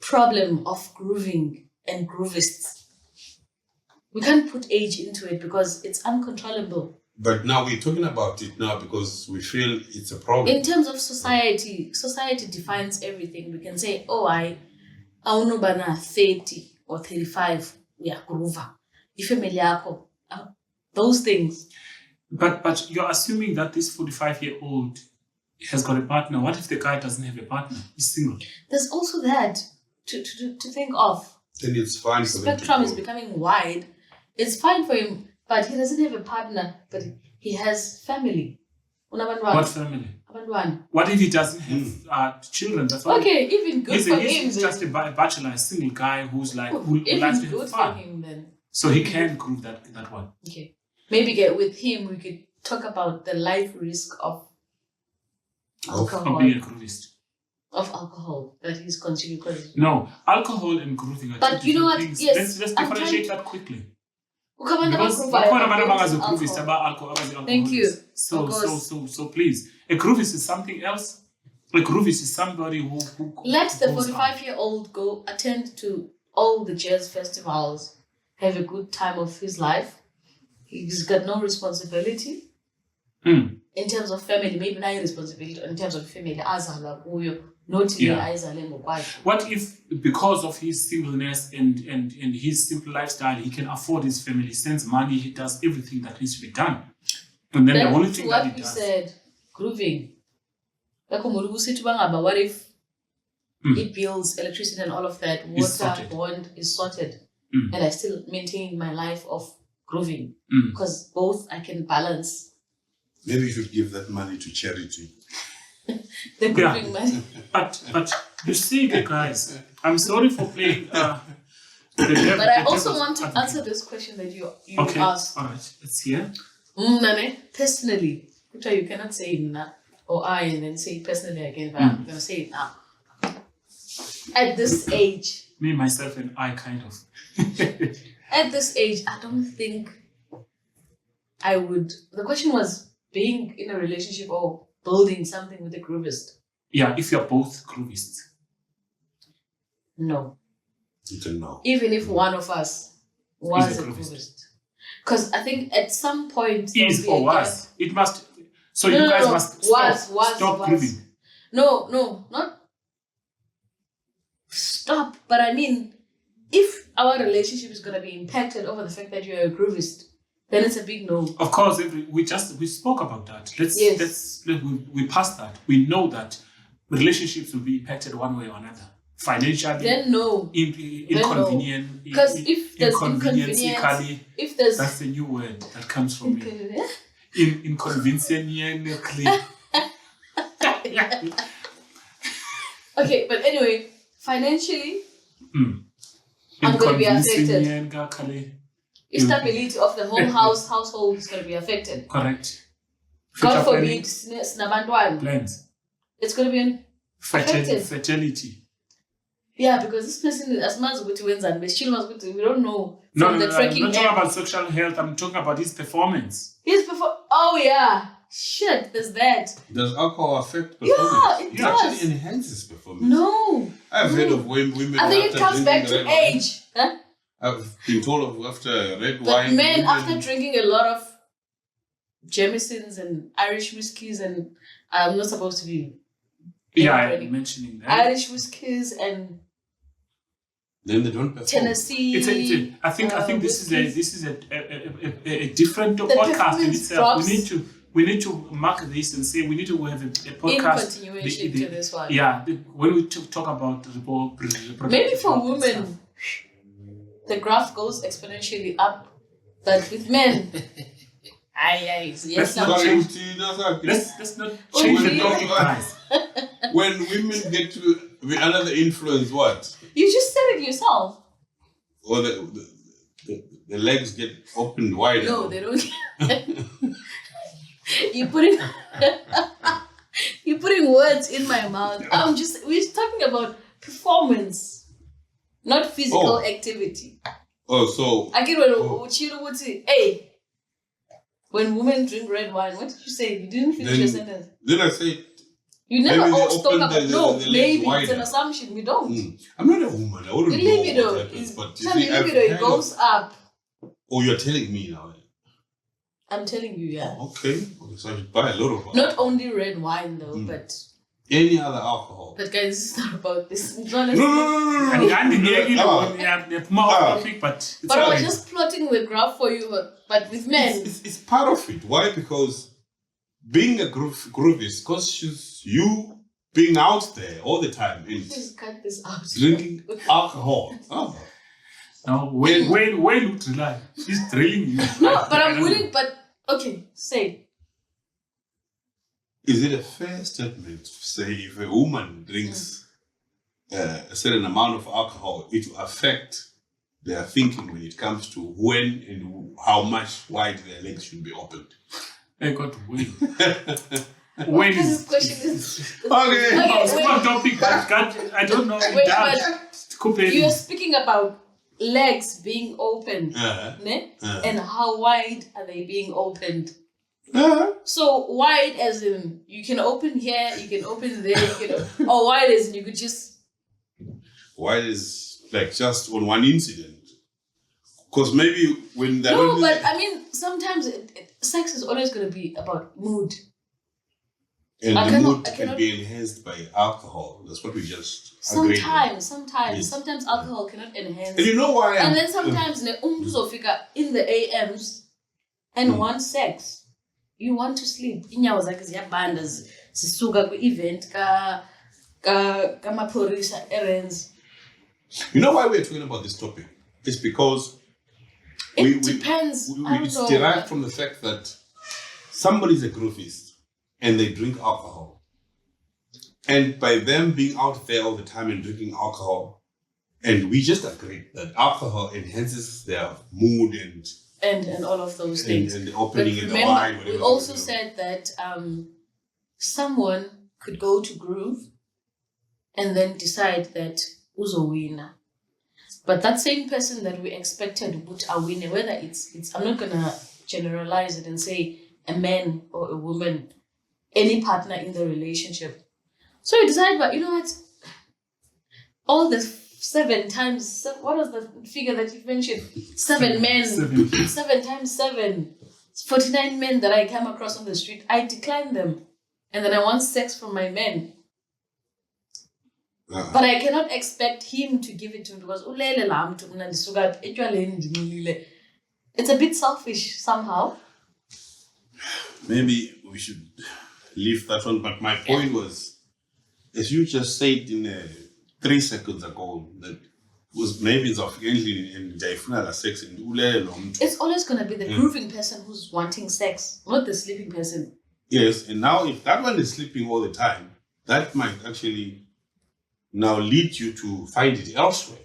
problem of grooving and groovists. We can't put age into it because it's uncontrollable.
But now we're talking about it now because we feel it's a problem.
In terms of society defines everything. We can say, I don't know, 30 or 35, we are groover. Ifemeli yakho, those things.
But you're assuming that this 45-year-old has got a partner. What if the guy doesn't have a partner? He's single.
There's also that to think of.
Then it's fine for them.
Spectrum is becoming wide. It's fine for him, but he doesn't have a partner, but he has family.
What family? What if he doesn't have children? That's why
even good for him.
He's just a bachelor, a single guy who's like who likes to have fun.
For him then.
So he can groove that one.
Okay. Maybe with him we could talk about the life risk of alcohol.
Of being a groovist.
Of alcohol that he's consuming.
No, alcohol and grooving are
but
two
you know what?
things.
Yes,
Let's differentiate that quickly.
Because thank you.
So please, a groovist is something else. A groovist is somebody who
let the 45-year-old go attend to all the jazz festivals, have a good time of his life. He's got no responsibility in terms of family. Maybe not responsibility in terms of family.
What if, because of his singleness and his simple lifestyle, he can afford his family, he sends money, he does everything that needs to be done, and then the only thing that he does.
What we said, grooving. What if it bills, electricity, and all of that, water, bond is sorted, and I still maintain my life of grooving because both I can balance.
Maybe you should give that money to charity.
The grooving money.
But you see, guys, I'm sorry for playing. But
I also want to answer this question that you asked.
All right, let's hear.
Personally, you cannot say na or I and then say personally again. But I'm gonna say it now. At this age,
me, myself, and I, kind of.
At this age, I don't think I would. The question was being in a relationship or building something with a groovist.
Yeah, if you're both groovists.
No.
It's a no.
Even if one of us was a groovist. Because I think at some point...
Is or was. It must... So you guys must stop grooving.
No, not... Stop. But I mean, if our relationship is going to be impacted over the fact that you're a groovist, then it's a big no.
Of course, we spoke about that. We passed that. We know that relationships will be impacted one way or another. Financially,
then no.
Inconvenient.
Because if there's inconvenience, if there's
that's the new word that comes from me. Inconveniencely.
Okay, but anyway, financially, I'm going to be affected. Stability of the whole household is going to be affected.
Correct.
God forbid,
plans.
It's going to be affected.
Fertility.
Yeah, because this person as much as we don't know
No,
from
no,
the
no, I'm
tracking
not talking
app.
about sexual health. I'm talking about his performance.
Oh yeah, shit. There's that.
Does alcohol affect performance?
It
It
does.
actually enhances performance.
No.
I've heard of women.
I think it
after
comes back
drinking
to
red wine.
age. Huh?
I've been told of after red
But
wine.
men,
women-
after drinking a lot of Jamesons and Irish whiskies, and I'm not supposed to be
Yeah,
anybody.
I'm mentioning that.
Irish whiskies and
then they don't perform.
Tennessee.
I think this is a different
The
podcast in
performance
itself.
drops.
We need to mark this and say we need to have a
In
podcast.
continuation to this one.
Yeah, when we talk about
Maybe for women, the graph goes exponentially up, but with men, yes,
Let's not
Sorry,
change.
Uti,
Let's not change the topic, guys.
when women get to be under the influence, what?
you just said it yourself.
Or the legs get opened wider.
No, they don't. You're putting words in my mouth. We're talking about performance, not physical activity.
Oh, so
Again, hey, when women drink red wine, what did you say? You didn't finish your sentence.
then I say
You never
maybe they
all talk
open
about
the legs
maybe it's
wider.
an assumption. We don't.
I'm not a woman. I wouldn't
The
know
libido
what happens,
is
but you
the
see, I've
libido it
kind
goes up.
Oh, you're telling me now.
I'm telling you, yeah.
Okay, so I should buy a lot of
Not only red wine though, but
any other alcohol.
guys, it's not about this. It's
No, no, no, no, no.
topic, but it's
But I was
okay.
just plotting the graph for you, but with men.
It's part of it. Why? Because being a groovist constitutes you being out there all the time and
Please cut this out.
drinking alcohol. Oh.
No, when would rely? She's drilling you.
No, but I'm willing. But okay, say.
Is it a fair statement to say if a woman drinks a certain amount of alcohol, it will affect their thinking when it comes to when and how much wide their legs should be opened?
I got when.
What
When
kind
is
of question is?
Okay.
it's
wait.
one topic, but I don't know.
Wait,
Comparing.
You're speaking about legs being opened, ne? And how wide are they being opened? So wide as in you can open here, you can open there, or wide as in you could just.
Wide is like just on one incident. Because maybe when they're
No, but I mean sometimes sex is always going to be about mood.
and
I
the
cannot-
mood
I
can
cannot-
be enhanced by alcohol. That's what we just agreed on.
Sometimes alcohol cannot enhance.
And you know why?
And then sometimes uzofika in the AMs and want sex. You want to sleep. Inyawo zakhe ziyabanda zisuka kwi-event kamaphorisa errands.
You know why we're talking about this topic? It's because
It depends. I don't
it's
know.
derived from the fact that somebody's a groovist and they drink alcohol. And by them being out there all the time and drinking alcohol, and we just agreed that alcohol enhances their mood
and all of those things.
and the
But
opening in the
remember,
wine.
we
whatever,
also
whatever.
said that someone could go to groove and then decide that uzowina. But that same person that we expected would win, whether it's I'm not gonna generalize it and say a man or a woman, any partner in the relationship. So you decide, but you know what? All the 7 times, what was the figure that you mentioned? 7 men. 7 times 7. 49 men that I come across on the street. I decline them. And then I want sex from my men. But I cannot expect him to give it to me because it's a bit selfish somehow.
Maybe we should leave that one. But my point was, as you just said in 3 seconds ago, that was maybe it's of in the sex in
It's always going to be the grooving person who's wanting sex, not the sleeping person.
Yes, and now if that one is sleeping all the time, that might actually now lead you to find it elsewhere.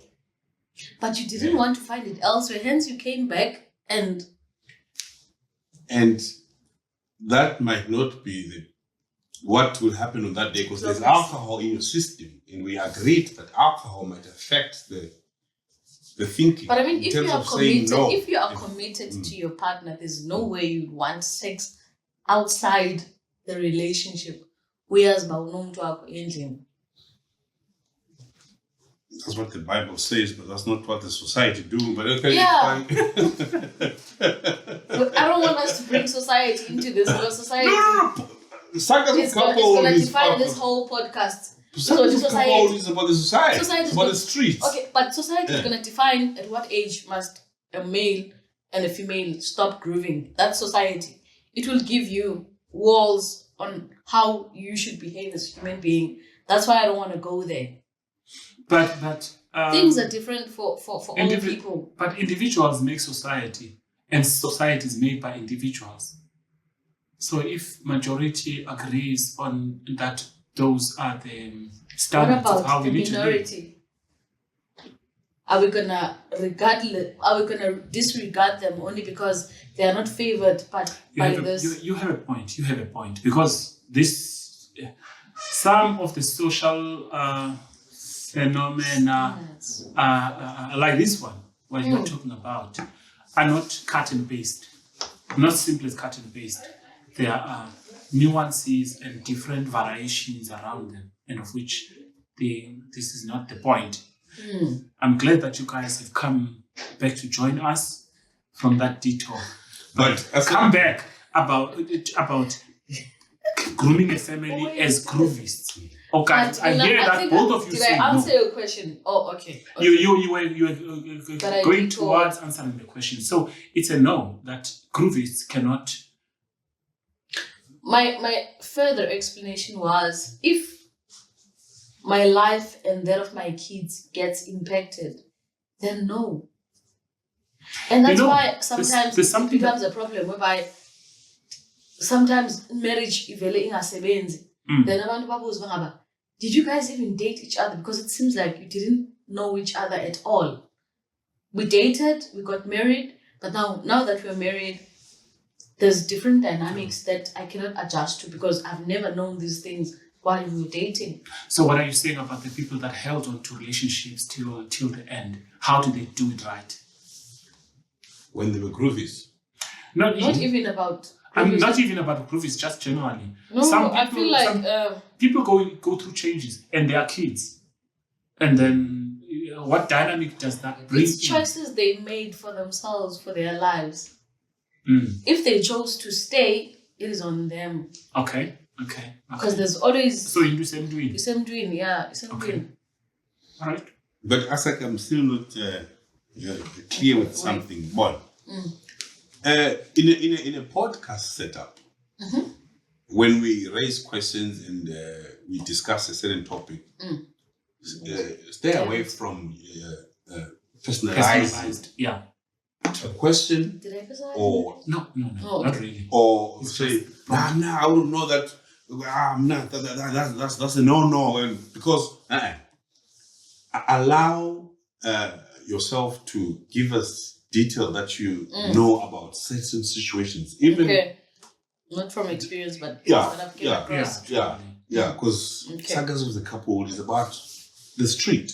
But you didn't want to find it elsewhere, hence you came back and
that might not be what will happen on that day, because there's alcohol in your system, and we agreed that alcohol might affect the thinking.
But I mean,
in
if
terms
you are
of saying
committed,
no.
if you are committed to your partner, there's no way you'd want sex outside the relationship. Whereas
That's what the Bible says, but that's not what the society do. But okay,
yeah.
fine.
I don't want us to bring society into this, because society
No. Sagas
it's
of couple
going to
is
define this whole podcast.
Sagas of couple is about the society.
Society
It's about the streets.
Okay, but society is going to define at what age must a male and a female stop grooving. That's society. It will give you walls on how you should behave as a human being. That's why I don't want to go there.
But
things are different for all people.
But individuals make society, and society is made by individuals. So if majority agrees on that, those are the standards
what
of how
about
we
the
need to live.
minority? Are we gonna disregard them only because they are not favored by this?
You have a point. You have a point, because this some of the social phenomena like this one, what you're talking about, are not cut and paste. Not simply cut and paste. There are nuances and different variations around them, and of which this is not the point. I'm glad that you guys have come back to join us from that detour. But come back about grooming a family as groovists. Okay, I hear that both of you say no.
Did I answer your question? Oh, okay.
You were going towards answering the question. So it's a no, that groovists cannot.
My further explanation was, if my life and that of my kids gets impacted, then no. And that's why sometimes it becomes a problem, whereby sometimes marriage ivele ingasebenzi. Then abantu babuza, did you guys even date each other? Because it seems like you didn't know each other at all. We dated, we got married, but now that we're married, there's different dynamics that I cannot adjust to, because I've never known these things while we were dating.
So what are you saying about the people that held on to relationships till the end? How did they do it right?
When they were groovies?
Not
even about...
not even about groovies, just generally.
No, I feel like...
people go through changes, and they are kids. And then what dynamic does that bring?
It's choices they made for themselves, for their lives. If they chose to stay, it is on them.
Okay.
Because there's always...
So you do same doing?
Same doing, yeah. Same doing.
All right.
But Asak, I'm still not clear with something. One. In a podcast setup, when we raise questions and we discuss a certain topic, stay away from personalized.
Yeah.
A question.
Did I personalize?
Or
no, not really.
Or say, nah, I wouldn't know that. That's a no, and because allow yourself to give us detail that you know about certain situations, even
not from experience, but
because Sagas with the couple is about the street.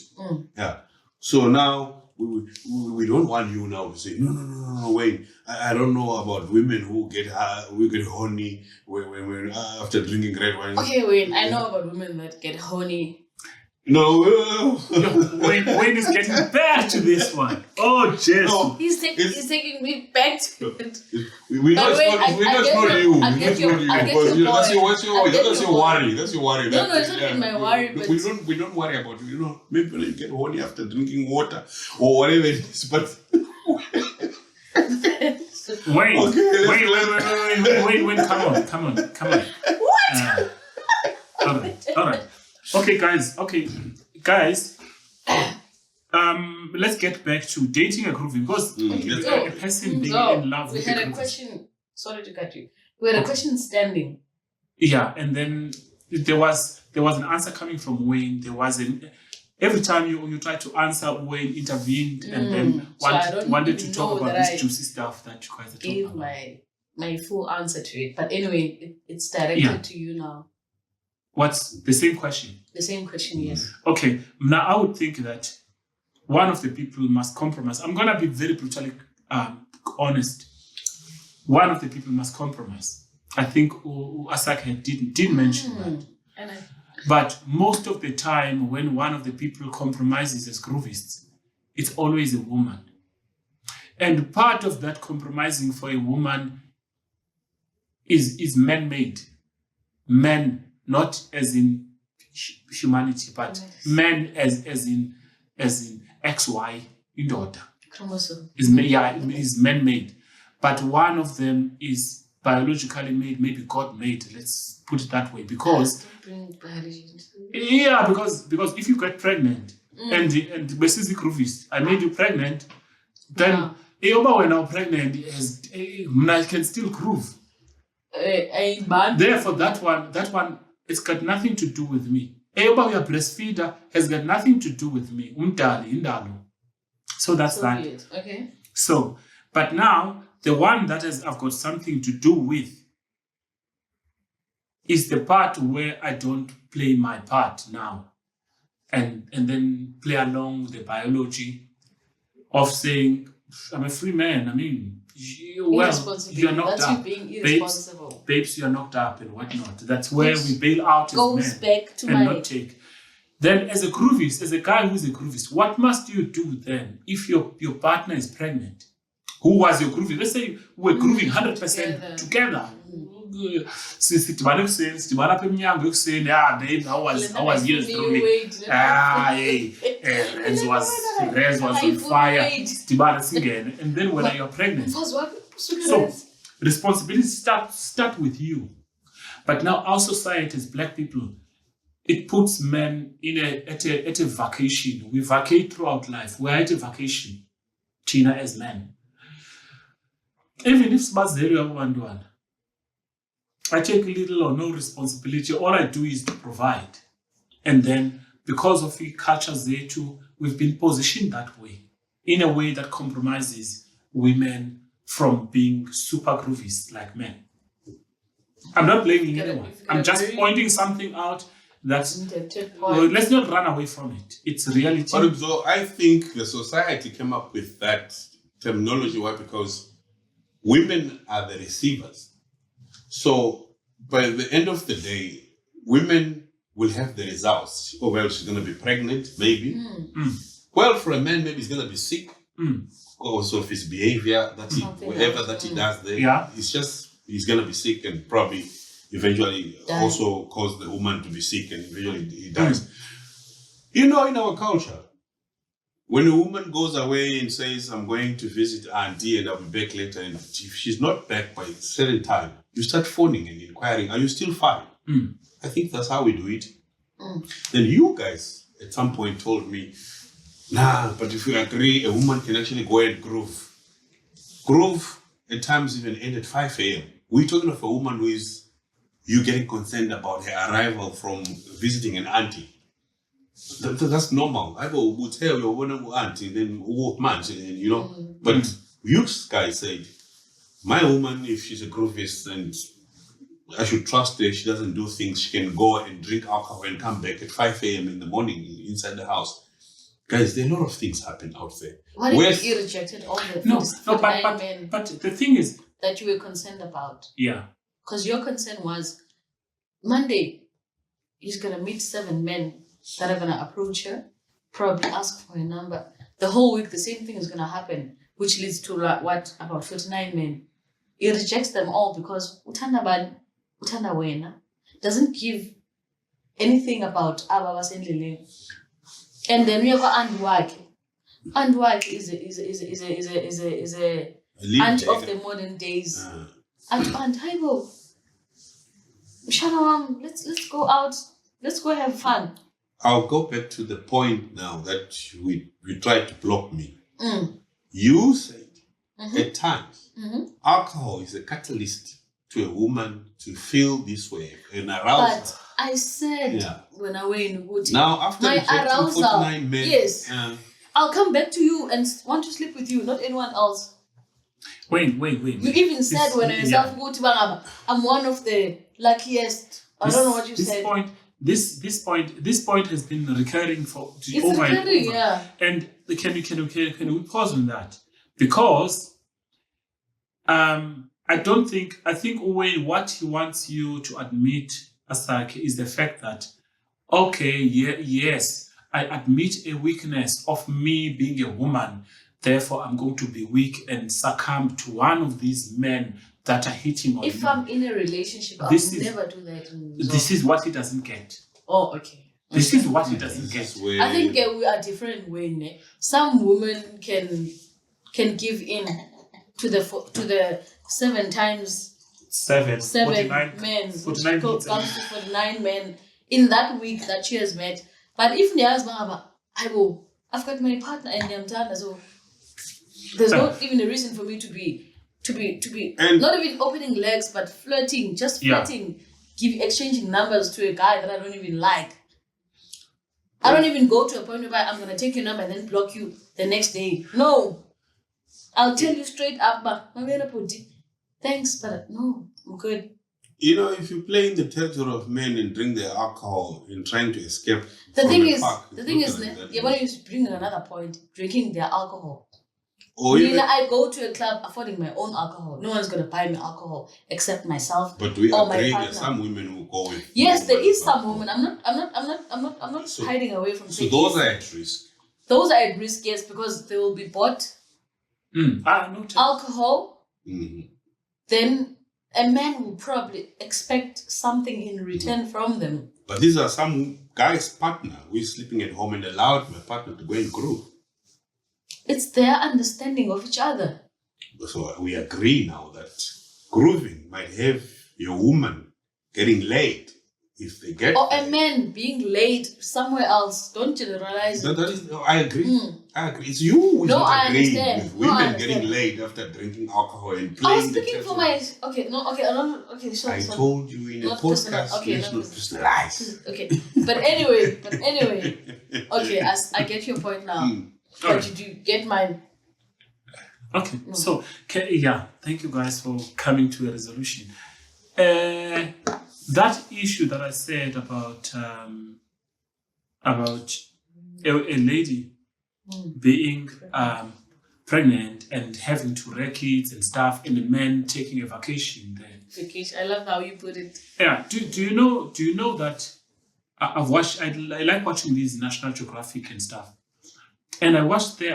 So now we don't want you now to say no, wait, I don't know about women who get horny when after drinking red wine.
Okay, wait, I know about women that get horny.
No,
Wayne is getting back to this one. Oh, Jess.
No,
he's taking me back to it.
We not you.
I'll get your
That's your worry. That's your worry.
No, it's not even my worry. But
we don't worry about it. Maybe when you get horny after drinking water or whatever it is, but.
Wait, come on.
What?
All right. Okay, guys. Let's get back to dating a groovy, because a person being in love with
a question. Sorry to cut you. We had a question standing.
Yeah, and then there was an answer coming from Wayne. There was every time you try to answer, Wayne intervened and then wanted to talk about this juicy stuff that you guys are talking about.
My full answer to it, but anyway, it's directed to you now.
What's the same question?
The same question, yes.
Okay, now I would think that one of the people must compromise. I'm going to be very brutally honest. One of the people must compromise. I think Asaka did mention that. But most of the time, when one of the people compromises as groovists, it's always a woman. And part of that compromising for a woman is man-made. Men, not as in humanity, but men as in XY in order.
Chromosome.
Is man-made. But one of them is biologically made, maybe God made. Let's put it that way. Because because if you get pregnant and basically groovist, I made you pregnant, then when I'm pregnant, I can still groove. Therefore, that one, it's got nothing to do with me. Your breastfeeder has got nothing to do with me. So that's that.
Weird. Okay.
So, but now the one that I've got something to do with is the part where I don't play my part now, and then play along with the biology of saying I'm a free man. I mean, you're knocked
That's
up.
you being irresponsible.
Babes, you're knocked up and whatnot. That's where we bail out as
goes
men
back to
and
my
not take. Then as a groovist, as a guy who's a groovist, what must you do then if your partner is pregnant? Who was your groovist? Let's say we're grooving 100% together. Babe, how was yours through me? Rez was on fire. And then when you're pregnant, so responsibility start with you. But now our society as Black people, it puts men at a vacation. We vacate throughout life. We're at a vacation, Tina, as men. Even if I take little or no responsibility, all I do is to provide. And then, because of the cultures there too, we've been positioned that way, in a way that compromises women from being super groovists like men. I'm not blaming anyone. I'm just pointing something out that let's not run away from it. It's reality.
But so I think the society came up with that terminology. Why? Because women are the receivers. So by the end of the day, women will have the results. Oh, well, she's going to be pregnant, maybe. Well, for a man, maybe he's going to be sick. Also, of his behavior, whatever that he does there, it's just he's going to be sick and probably eventually also cause the woman to be sick and eventually he dies. You know, in our culture, when a woman goes away and says, I'm going to visit auntie and I'll be back later, and if she's not back by a certain time, you start phoning and inquiring, are you still fine? I think that's how we do it. Then you guys at some point told me, nah, but if we agree, a woman can actually go and groove. Groove at times even end at 5 a.m. We're talking of a woman who is you getting concerned about her arrival from visiting an auntie. That's normal. I will tell your auntie, then walk man, you know. But you guys said, my woman, if she's a groovist and I should trust her, she doesn't do things, she can go and drink alcohol and come back at 5 a.m. in the morning inside the house. Guys, there are a lot of things happen out there.
What if you rejected all the men
but the thing is
that you were concerned about?
Yeah.
Because your concern was Monday, he's going to meet 7 men that are going to approach her, probably ask for a number. The whole week, the same thing is going to happen, which leads to what? About 49 men. He rejects them all because Utanda Wena doesn't give anything about Ababa Sendlele. And then we have Andwake. Andwake is a aunt of the modern days. Aunt Haibo. Shalom, let's go out. Let's go have fun.
I'll go back to the point now that you tried to block me. You said at times alcohol is a catalyst to a woman to feel this way and arouse
But I said when I were in Wood,
now after
my arousal,
49 men,
yes, I'll come back to you and want to sleep with you, not anyone else.
Wait.
You even said when I was I'm one of the luckiest. I don't know what you said.
this point has been recurring for
It's
over and
recurring,
over.
yeah.
And can we pause on that? Because I think Owen, what he wants you to admit, Asake, is the fact that, okay, yes, I admit a weakness of me being a woman, therefore I'm going to be weak and succumb to one of these men that are hitting on
If
me.
I'm in a relationship, I'll never do that.
This is what he doesn't get.
Oh, okay.
This is what he doesn't get.
I think we are different when some women can give in to the 7 times
7
men,
49
comes to 49 men in that week that she has met. But if I've got my partner and I'm done, so there's not even a reason for me to be not even opening legs, but flirting, just flirting, exchanging numbers to a guy that I don't even like. I don't even go to a point where I'm gonna take your number and then block you the next day. No, I'll tell you straight up, thanks, but no, I'm good.
You know, if you play in the territory of men and drink their alcohol and trying to escape,
the thing is, when you bring another point, drinking their alcohol.
Or even,
I go to a club affording my own alcohol. No one's gonna buy me alcohol except myself.
But we
or
agree
my
there are some women who go with.
Yes, there is some women. I'm not hiding away from.
So those are at risk.
Those are at risk, yes, because they will be bought alcohol.
Mm-hmm.
Then a man will probably expect something in return from them.
But these are some guy's partner who is sleeping at home and allowed my partner to go and groove.
It's their understanding of each other.
So we agree now that grooving might have your woman getting laid if they get.
Or a man being laid somewhere else. Don't generalize.
I agree. I agree. It's you who's not agreeing with women getting laid after drinking alcohol and playing.
I was speaking for my.
I told you in a podcast. Let's not personalize.
Okay, but anyway. Okay, I get your point now. But did you get mine?
Okay, so thank you guys for coming to a resolution. That issue that I said about a lady being pregnant and having to rear kids and stuff, and a man taking a vacation there.
Vacation. I love how you put it.
Yeah. Do you know that I've watched? I like watching these National Geographic and stuff. And I watched they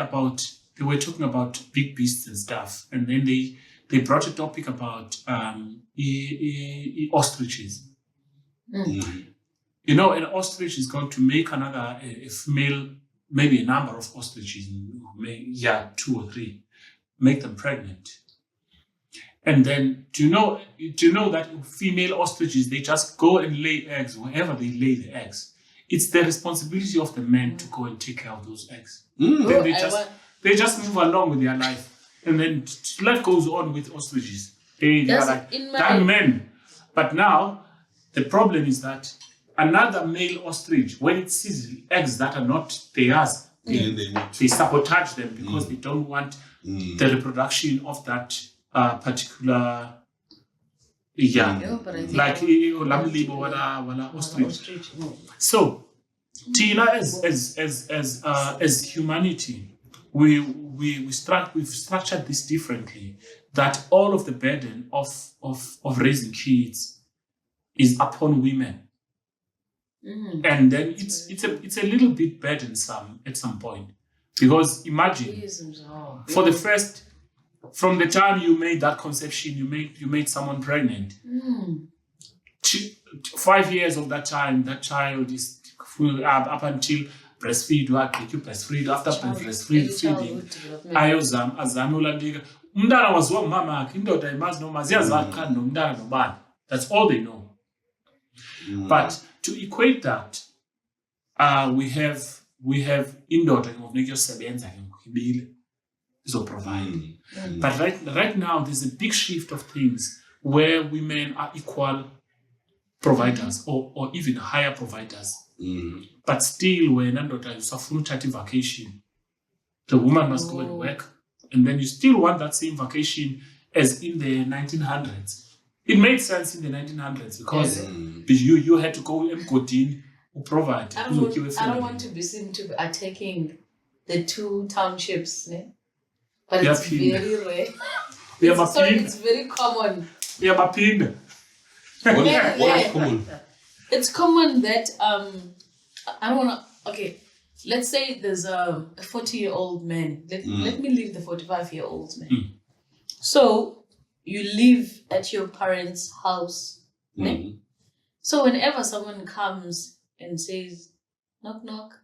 were talking about big beasts and stuff. And then they brought a topic about ostriches.
Mm-hmm.
You know, an ostrich is going to make a female, maybe a number of ostriches, 2 or 3, make them pregnant. And then, do you know that female ostriches, they just go and lay eggs wherever they lay the eggs. It's the responsibility of the men to go and take care of those eggs. Then they just move along with their life, and then life goes on with ostriches. They are like done men. But now the problem is that another male ostrich, when it sees eggs that are not theirs, they sabotage them because they don't want the reproduction of that particular. Like ostrich. So, Tina, as humanity, we've structured this differently. That all of the burden of raising kids is upon women, and then it's a little bit burdensome at some point, because imagine from the time you made that conception, you made someone pregnant. 5 years of that time, that child is full up until breastfeed. You breastfeed after breastfeeding. Azame ulandika. Umntana waziwa umama akhe, indoda imazi noma ziyazazi qha nomntana nobani. That's all they know. But to equate that, we have indoda ngokunika yosebenza ke ngibile. Provide. But right now, there's a big shift of things where women are equal providers or even higher providers. But still, when you suffer vacation, the woman must go and work, and then you still want that same vacation as in the 1900s. It made sense in the 1900s because you had to go emgodini provide.
I don't want to be seen to be attacking the 2 townships, ne? But it's very rare. It's very common.
What is common?
It's common that I don't wanna. Okay, let's say there's a 40-year-old man. Let me leave the 45-year-old man. So you live at your parents' house. Ne? So whenever someone comes and says, knock knock,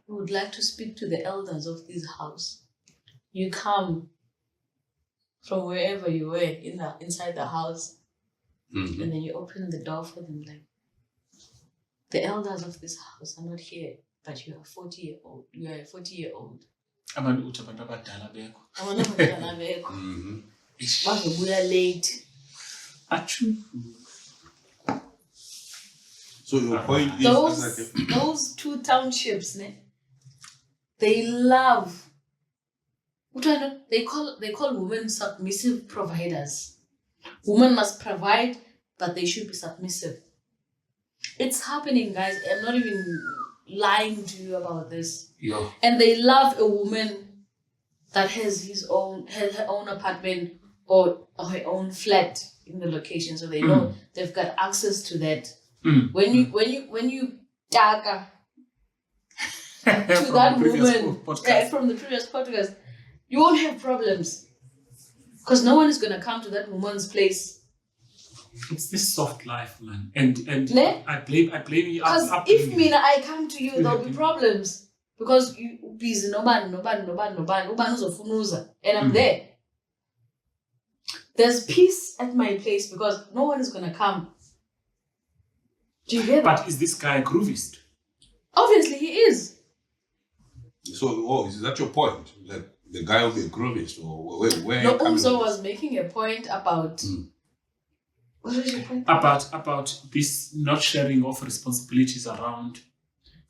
we would like to speak to the elders of this house. You come from wherever you were inside the house, and then you open the door for them, like, the elders of this house are not here, but you are 40-year-old. You are a 40-year-old. We are late.
So your point is
those 2 townships, ne? They love. They call women submissive providers. Women must provide, but they should be submissive. It's happening, guys. I'm not even lying to you about this.
Yeah.
And they love a woman that has her own apartment or her own flat in the location, so they know they've got access to that. When you taka to that woman from the previous podcast, you won't have problems because no one is gonna come to that woman's place.
It's this soft life, man, and
ne?
I blame you.
Because if I come to you, there'll be problems because you busy nobody, and I'm there. There's peace at my place because no one is gonna come. Do you get that?
But is this guy a groovist?
Obviously, he is.
So, is that your point? That the guy will be a groovist, or where?
No, also was making a point about. What was your point?
About this not sharing of responsibilities around.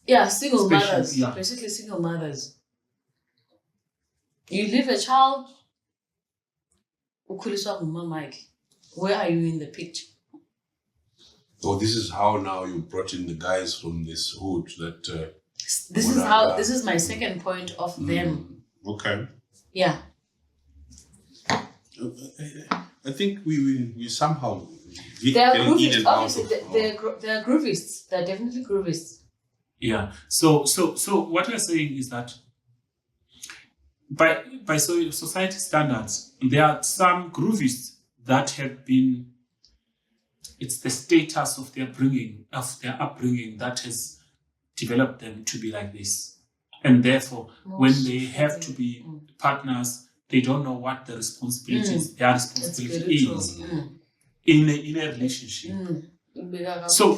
Yeah, single mothers. Yeah. Basically, single mothers. You leave a child. Where are you in the picture?
So this is how now you brought in the guys from this hood that.
This is my second point of them.
Okay.
Yeah.
I think we somehow.
They are groovists. Obviously, they are groovists. They are definitely groovists.
Yeah. So what we're saying is that by society standards, there are some groovists that have been. It's the status of their upbringing that has developed them to be like this, and therefore, when they have to be partners, they don't know what the responsibilities, their responsibility is in a relationship. So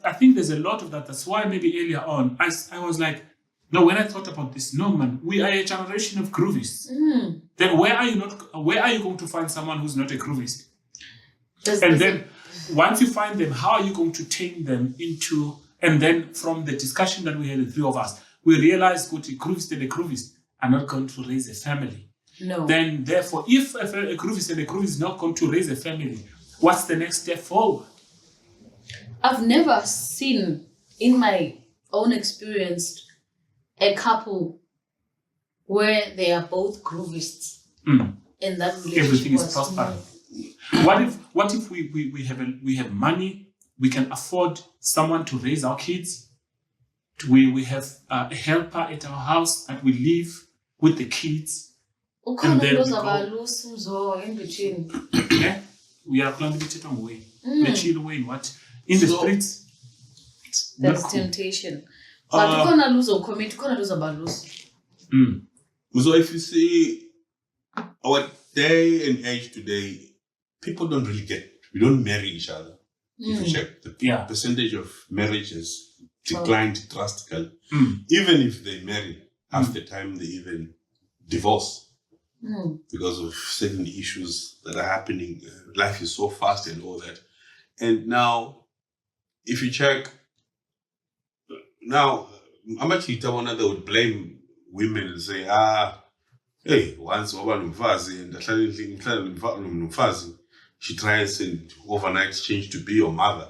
I think there's a lot of that. That's why maybe earlier on I was like, no, when I thought about this, no man, we are a generation of groovists. Then where are you going to find someone who's not a groovist? Then once you find them, how are you going to tame them into? And then from the discussion that we had, the 3 of us, we realized that a groovist and a groovist are not going to raise a family.
No.
Then therefore, if a groovist and a groovist is not going to raise a family, what's the next step forward?
I've never seen, in my own experience, a couple where they are both groovists. And that relationship
everything is prospering. What if we have money, we can afford someone to raise our kids, we have a helper at our house that we live with the kids, and then we go,
in between.
we are planning to take away the children what in the streets.
That's temptation. But you're gonna lose or commit, you're gonna lose about lose.
So if you see our day and age today, people don't really we don't marry each other. If you check, the percentage of marriages declined drastically. Even if they marry, half the time they even divorce because of certain issues that are happening. Life is so fast and all that. And now, if you check, now, Amachita one other would blame women and say, Hey, once waba nomfazi and ngihlala nomfazi, she tries and overnight change to be your mother.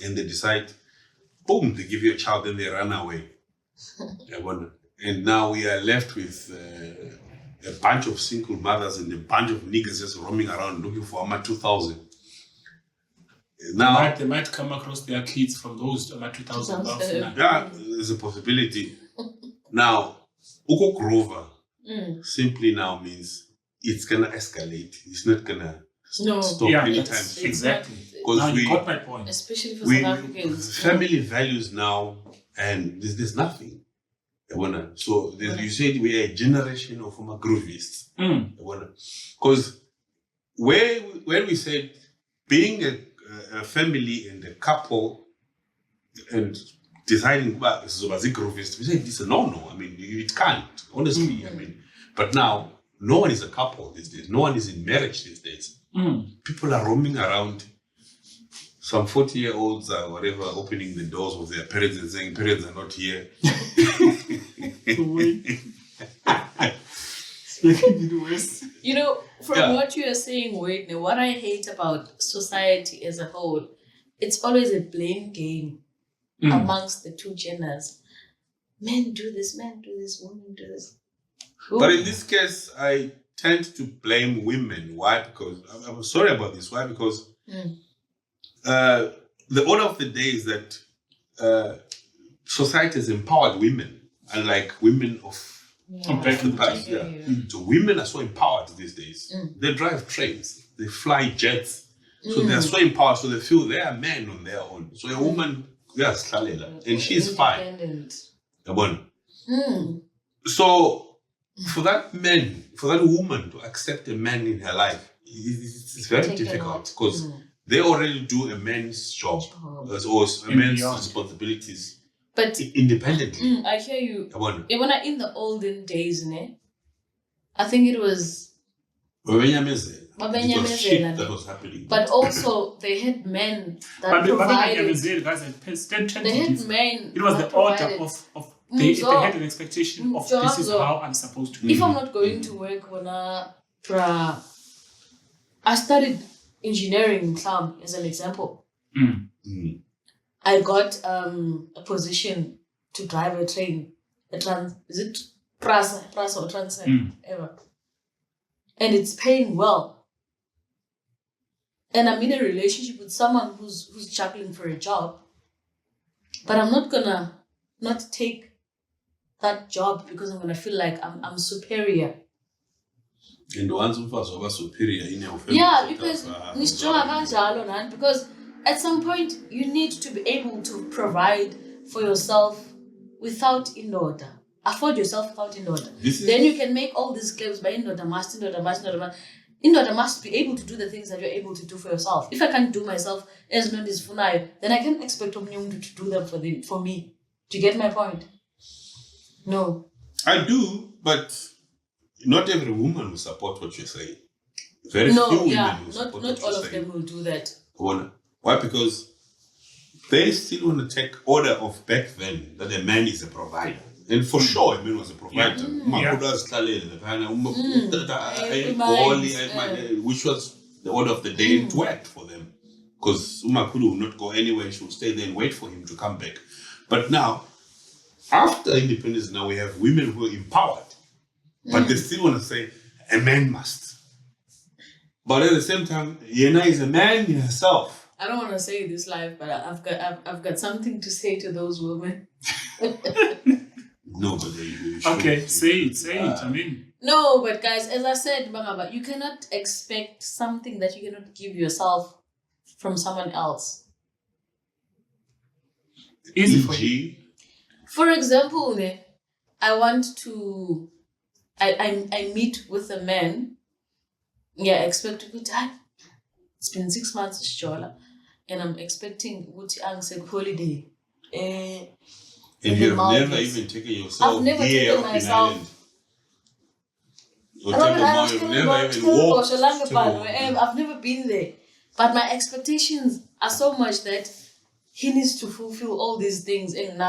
And they decide, boom, they give you a child, then they run away. And now we are left with a bunch of single mothers and a bunch of niggas just roaming around looking for Ama 2000. Now
they might come across their kids from those Ama 2000 bucks.
yeah, there's a possibility. Now, Uko Grover simply now means it's gonna escalate. It's not gonna stop anytime soon.
Exactly.
Because
you got my point.
Especially for South Africans.
Family values now, and there's nothing. So you said we are a generation of groovists. Because when we said being a family and a couple and deciding about groovist, we said it's a no. I mean, it can't, honestly. I mean, but now no one is a couple these days. No one is in marriage these days. People are roaming around. Some 40-year-olds or whatever opening the doors of their parents and saying parents are not here.
You know, from what you are saying, Wade, what I hate about society as a whole, it's always a blame game amongst the two genders. Men do this, women do this. Ooh.
But in this case, I tend to blame women. Why? Because I'm sorry about this. Why? Because the order of the day is that society has empowered women, unlike women of the past. So women are so empowered these days. They drive trains, they fly jets, so they are so empowered. So they feel they are men on their own. So a woman, yes, and she's fine. So for that woman to accept a man in her life, it's very difficult because they already do a man's job or a man's responsibilities, but independently.
I hear you. In the olden days, I think it was
shit that was happening.
But also they had men that provided. They had men.
It was the order of they had an expectation of this is how I'm supposed to be.
If I'm not going to work I studied engineering in Club as an example. I got a position to drive a train. Is it Prasa or Transnet? Ever. And it's paying well. And I'm in a relationship with someone who's juggling for a job. But I'm not gonna not take that job because I'm gonna feel like I'm superior.
And once you are superior in your family.
Yeah, because at some point you need to be able to provide for yourself without indoda. Afford yourself without indoda. Then you can make all these claims by indoda must. Indoda must be able to do the things that you're able to do for yourself. If I can't do myself as non is funayo, then I can't expect Omnyum to do them for me. Do you get my point? No.
I do, but not every woman will support what you're saying. Very few women will support what you're saying. Not all of
them will do that.
Why? Because they still want to take order of back then that a man is a provider. And for sure, a man was a provider. Which was the order of the day. It worked for them. Because Umakulu would not go anywhere. She would stay there and wait for him to come back. But now, after independence, now we have women who are empowered. But they still want to say, a man must. But at the same time, Yena is a man in herself.
I don't want to say this live, but I've got something to say to those women.
No, but you
okay, say it. I mean,
no, but guys, as I said, Bangaba, you cannot expect something that you cannot give yourself from someone else.
Easy for you.
For example, I meet with a man. Yeah, I expect a good time. It's been 6 months, and I'm expecting a holiday.
And you have never even taken yourself
I've never
here
taken myself.
You've never even walked.
I've never been there. But my expectations are so much that he needs to fulfill all these things and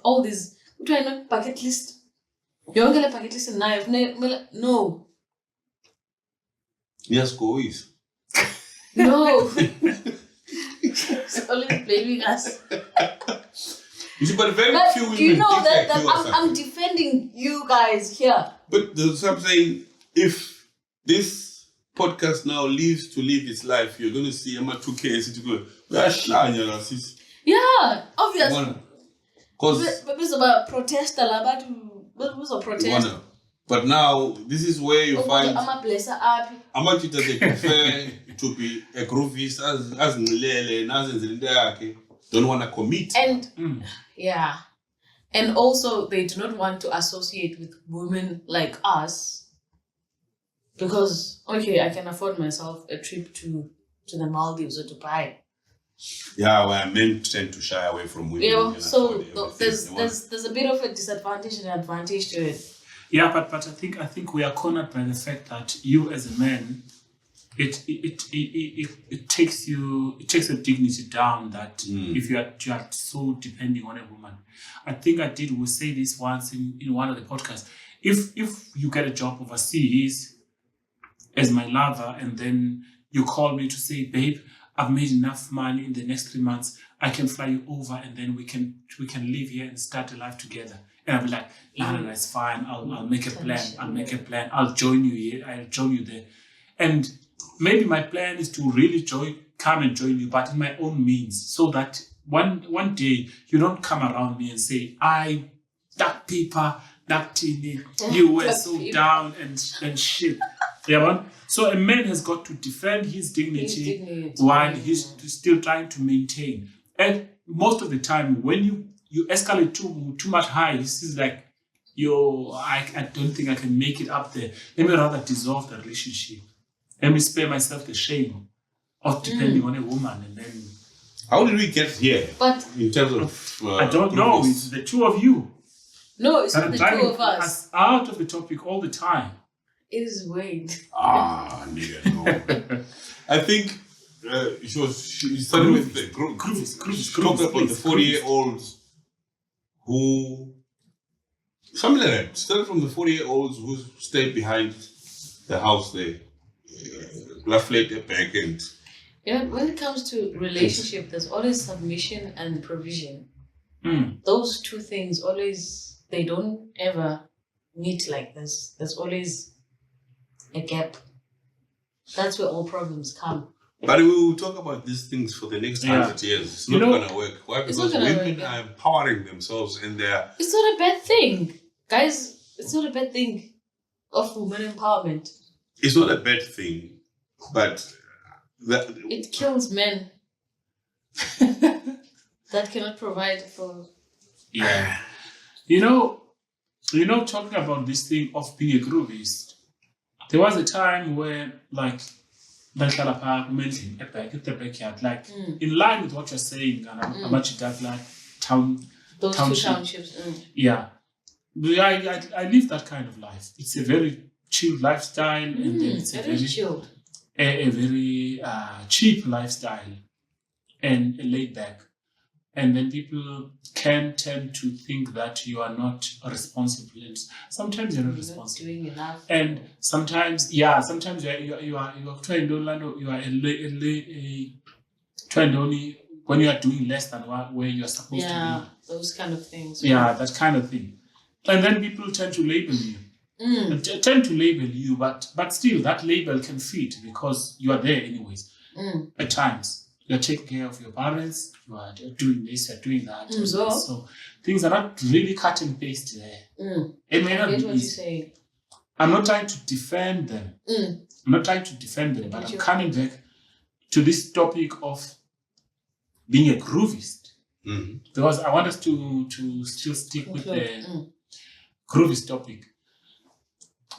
all these bucket list. Yonke le bucket list nayo no.
Yes, go is.
No. It's always blaming us.
You see, but very
But
few women
do you know
think
that,
like you or
I'm
something.
defending you guys here.
But that's what I'm saying. If this podcast now lives to live its life, you're going to see Emma 2K to go.
Yeah, obviously.
Because
But it's about protester, about protest.
but now this is where you find
I'm a blesser happy.
how much it they prefer to be a groovist as Nilele and as don't want to commit.
And yeah. And also they do not want to associate with women like us. Because okay, I can afford myself a trip to the Maldives or Dubai.
Yeah, where men tend to shy away from women.
Yeah, so there's a bit of a disadvantage and advantage to it.
Yeah, but I think we are cornered by the fact that you as a man, it takes the dignity down that if you are so depending on a woman. I think we say this once in one of the podcasts. If you get a job overseas as my lover and then you call me to say, babe, I've made enough money in the next 3 months, I can fly you over and then we can live here and start a life together. And I'll be like, no, it's fine. I'll make a plan. I'll join you here. I'll join you there. And maybe my plan is to really come and join you, but in my own means, so that one day you don't come around me and say, that paper, that TV, you were so down and shit. Yeah, man. So a man has got to defend his dignity while he's still trying to maintain. And most of the time, when you escalate too much high, this is like, I don't think I can make it up there. Let me rather dissolve the relationship. Let me spare myself the shame of depending on a woman. And then,
how did we get here?
But
in terms of
I don't know. It's the two of you.
No, it's not the two of us.
Out of the topic all the time.
It is Wade.
Nigga, no. I think she started with the groovist. Talked about the 40-year-olds who, something like that. Started from the 40-year-olds who stayed behind the house there, flat their back and.
Yeah, when it comes to relationship, there's always submission and provision. Those two things they don't ever meet like this. There's always a gap. That's where all problems come.
But we will talk about these things for the next 100 years. It's not going to work. Why? Because women are empowering themselves in their...
It's not a bad thing. Guys, it's not a bad thing of women empowerment.
It's not a bad thing, but...
it kills men that cannot provide for...
Yeah. You know, talking about this thing of being a groovist, there was a time where, like, at the backyard, like, in line with what you're saying, and about that,
those two townships.
Yeah. I live that kind of life. It's a very chill lifestyle, and then it's a very
chilled.
A very cheap lifestyle and laid back. And then people can tend to think that you are not responsible. And sometimes you're not responsible.
Doing enough.
And sometimes you are trying only when you are doing less than where you are supposed to be.
Yeah, those kind of things.
Yeah, that kind of thing. And then people tend to label you. But still that label can fit because you are there anyways. At times. You're taking care of your parents, you are doing this, you're doing that. So things are not really cut and paste there. It may not be easy. I'm not trying to defend them. But I'm coming back to this topic of being a groovist. Because I want us to still stick with the groovist topic.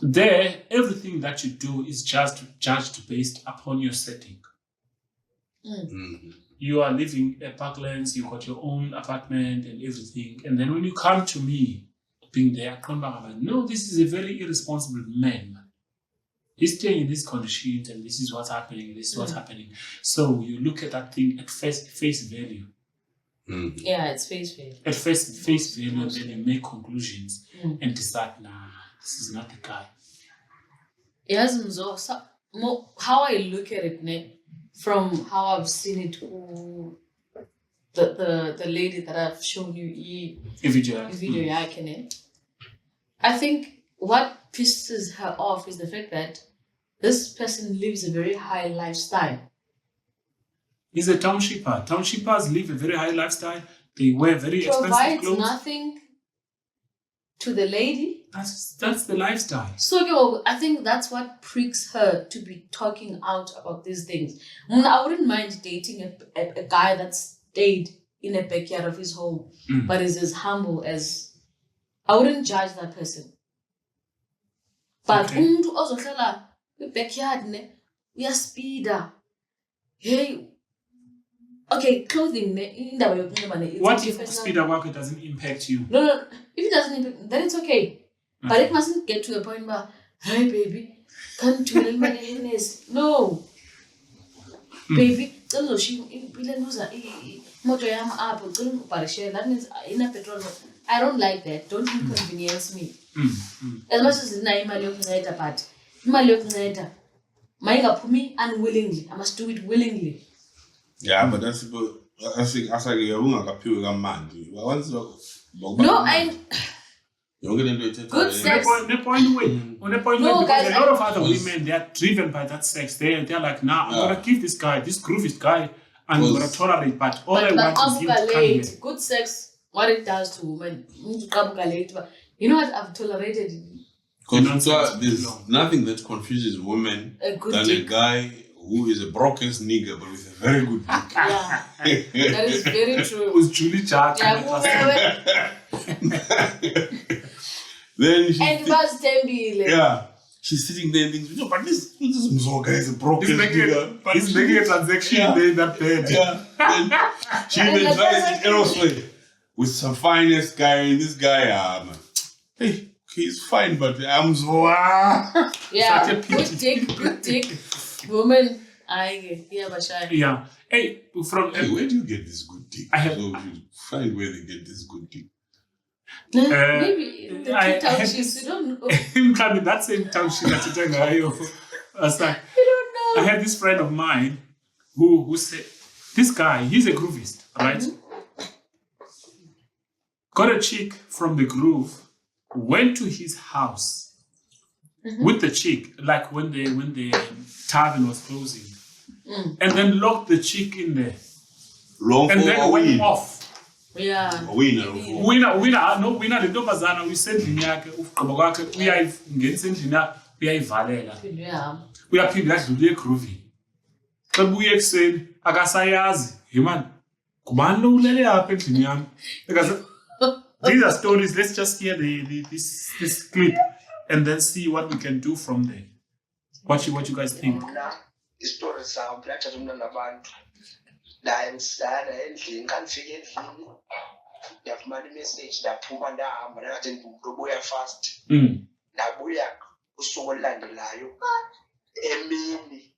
There, everything that you do is just judged based upon your setting. You are living at Parklands, you got your own apartment and everything. And then when you come to me, being there, I'm like, no, this is a very irresponsible man. He's staying in these conditions and this is what's happening, this is what's happening. So you look at that thing at face value.
Yeah, it's face value.
At first, face value, and then you make conclusions and decide, nah, this is not the guy.
Yes, so how I look at it, ne, from how I've seen it, the lady that I've shown you,
Video.
I think what pisses her off is the fact that this person lives a very high lifestyle.
He's a townshipper. Townshippers live a very high lifestyle. They wear very expensive
Provides
clothes.
nothing to the lady.
That's the lifestyle.
So I think that's what pricks her to be talking out about these things. I wouldn't mind dating a guy that stayed in a backyard of his home, but is as humble as... I wouldn't judge that person. But umuntu ozohlala backyard ne uyaspeeda. Hey, okay, clothing ne indaba yokunxiba ne.
What if speeder work doesn't impact you?
No. If it doesn't impact, then it's okay. But it mustn't get to a point where, hey baby, come to a Hennes. No. Baby, that means in a petrol. I don't like that. Don't inconvenience me. As much as it's not imali yokunceda, but imali yokunceda mayingapumi unwillingly. I must do it willingly.
Yeah, but that's about. I think as I get ungakaphiwe kamandi.
No, good sex.
On the point because
guys,
a lot of other women, they are driven by that sex. They're like, nah, I'm gonna give this groovist guy, and I'm gonna tolerate. But all I want is him to come here.
Good sex, what it does to women. You know what I've tolerated?
Because there's nothing that confuses women than
dick.
A guy who is a broken nigger but with a very good dick.
Yeah, that is very true.
It was Julie Jack.
Then she
and was Tembile.
Yeah. She's sitting there and thinking, no, but this Mzoga is a broken nigger.
He's making a transaction there in that bed.
Yeah. Then she even tries it elsewhere with some finest guy. This guy, hey, he's fine, but I'm so
Yeah, good dick. Woman,
Yeah. Hey,
where do you get this good dick? So you find where they get this good dick.
Maybe in the two townships, you don't know.
In that same township that you're talking about,
You don't know.
I had this friend of mine who said, this guy, he's a groovist, right? Got a chick from the groove, went to his house with the chick, like when the tavern was closing, and then locked the chick in there, and then went off.
Yeah.
Winner.
Le ntombazana uyisendlini yakhe ugqiba kwakhe uyayingenisa endlini yakhe uyayivalela. Uyaphinda adlule egroovini. Xa buye ekuseni akasayazi, hey man, ngubani lo ulele apha endlini yami? These are stories. Let's just hear this clip and then see what we can do from there. What you guys think?
Istory sami lathatha umna nabantu la emsana endlini kanifika endlini ndafumana imessage ndaphuma ndahamba ngathi ndimuntu obuya fast ndabuya usuku olulandelayo emini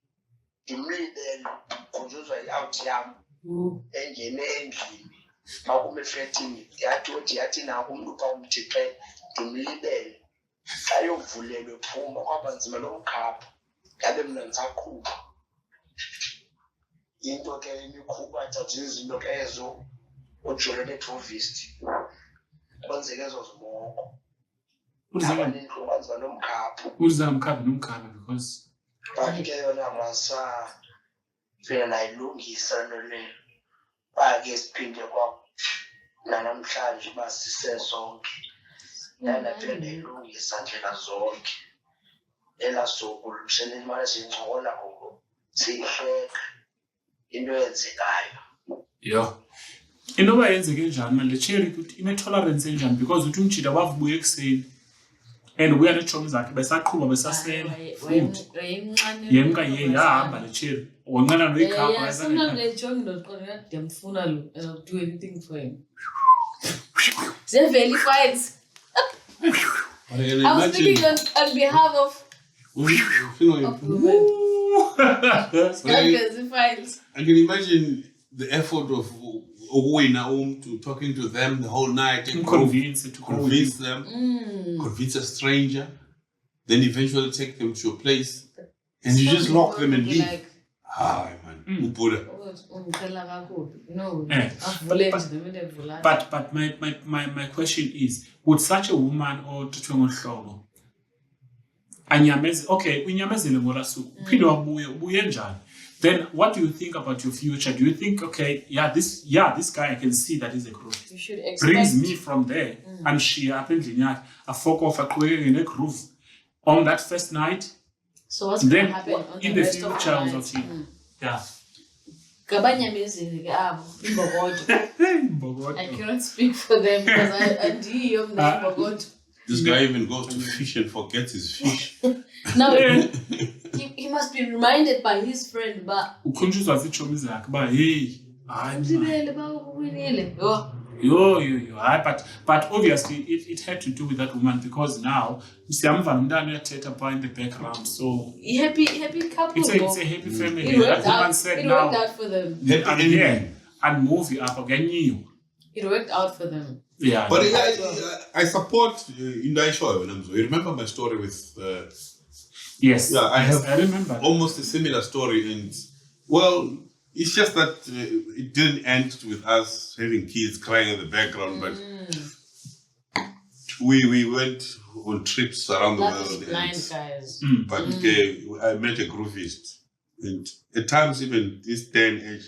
ngimlibele khunjuzwa i-out yami engene endlini makume efletini yathi naku umuntu upha umthixe ngimlibele ayovulelwe phuma kwaba nzima lokukhapha ngabe mina ngisaqhuba into ke imikhuba athatha izinto ke ezo ujole ne-groovist kwenzeke ezo zibongo abaninto kwanziwa nomkhapha
nomkhapha because
but ke yona fina nayilungisa nto leyo bake siphinde nanamhlanje basise zonke naphinde ndayilungisa ndlela zonke elasuku mshene imali siyincokola ngoku siyihleka into eyenzekayo.
Yo. Into bayenzeke njani manje le cherry ukuthi ine-tolerance enjani because uthi umjida wavubuya ekuseni and ubuya neetshomi zakhe besaqhuba besasela yemka yahamba le cherry wanqena noyikhapha
sometimes they joke not ndiyamfuna lo and I'll do anything for him. They're verified. I'm speaking on behalf of women.
I can imagine the effort of to talking to them the whole night and
Convince
them, convince a stranger, then eventually take them to a place, and you just lock them and leave.
Like,
Man, Buddha.
No,
Yeah. But my question is, would such a woman or tuchwengohlobo anyameze, okay, unyamezele ngola suku, uphinde wabuye njani? Then what do you think about your future? Do you think, okay, this guy, I can see that he's a groove.
You should expect.
Brings me from there, and she apparently a fuck off a in a groove on that first night.
So what's going to happen on
in
the
the
rest of
future?
the night?
Yeah.
I cannot speak for them because I do.
This guy even goes to fish and forgets his fish.
No, he must be reminded by his friend, but
but obviously it had to do with that woman, because now in the background, so
happy couple.
it's a happy family.
It worked
That woman
out.
said
It
now,
worked out for them.
and movie up again.
It worked out for them.
Yeah,
but I support Indaisho. You remember my story with
yes,
yeah,
I remember
almost a similar story, and well, it's just that it didn't end with us having kids crying in the background, but we went on trips around the world.
Nice guys.
But I met a groovist, and at times even this day and age,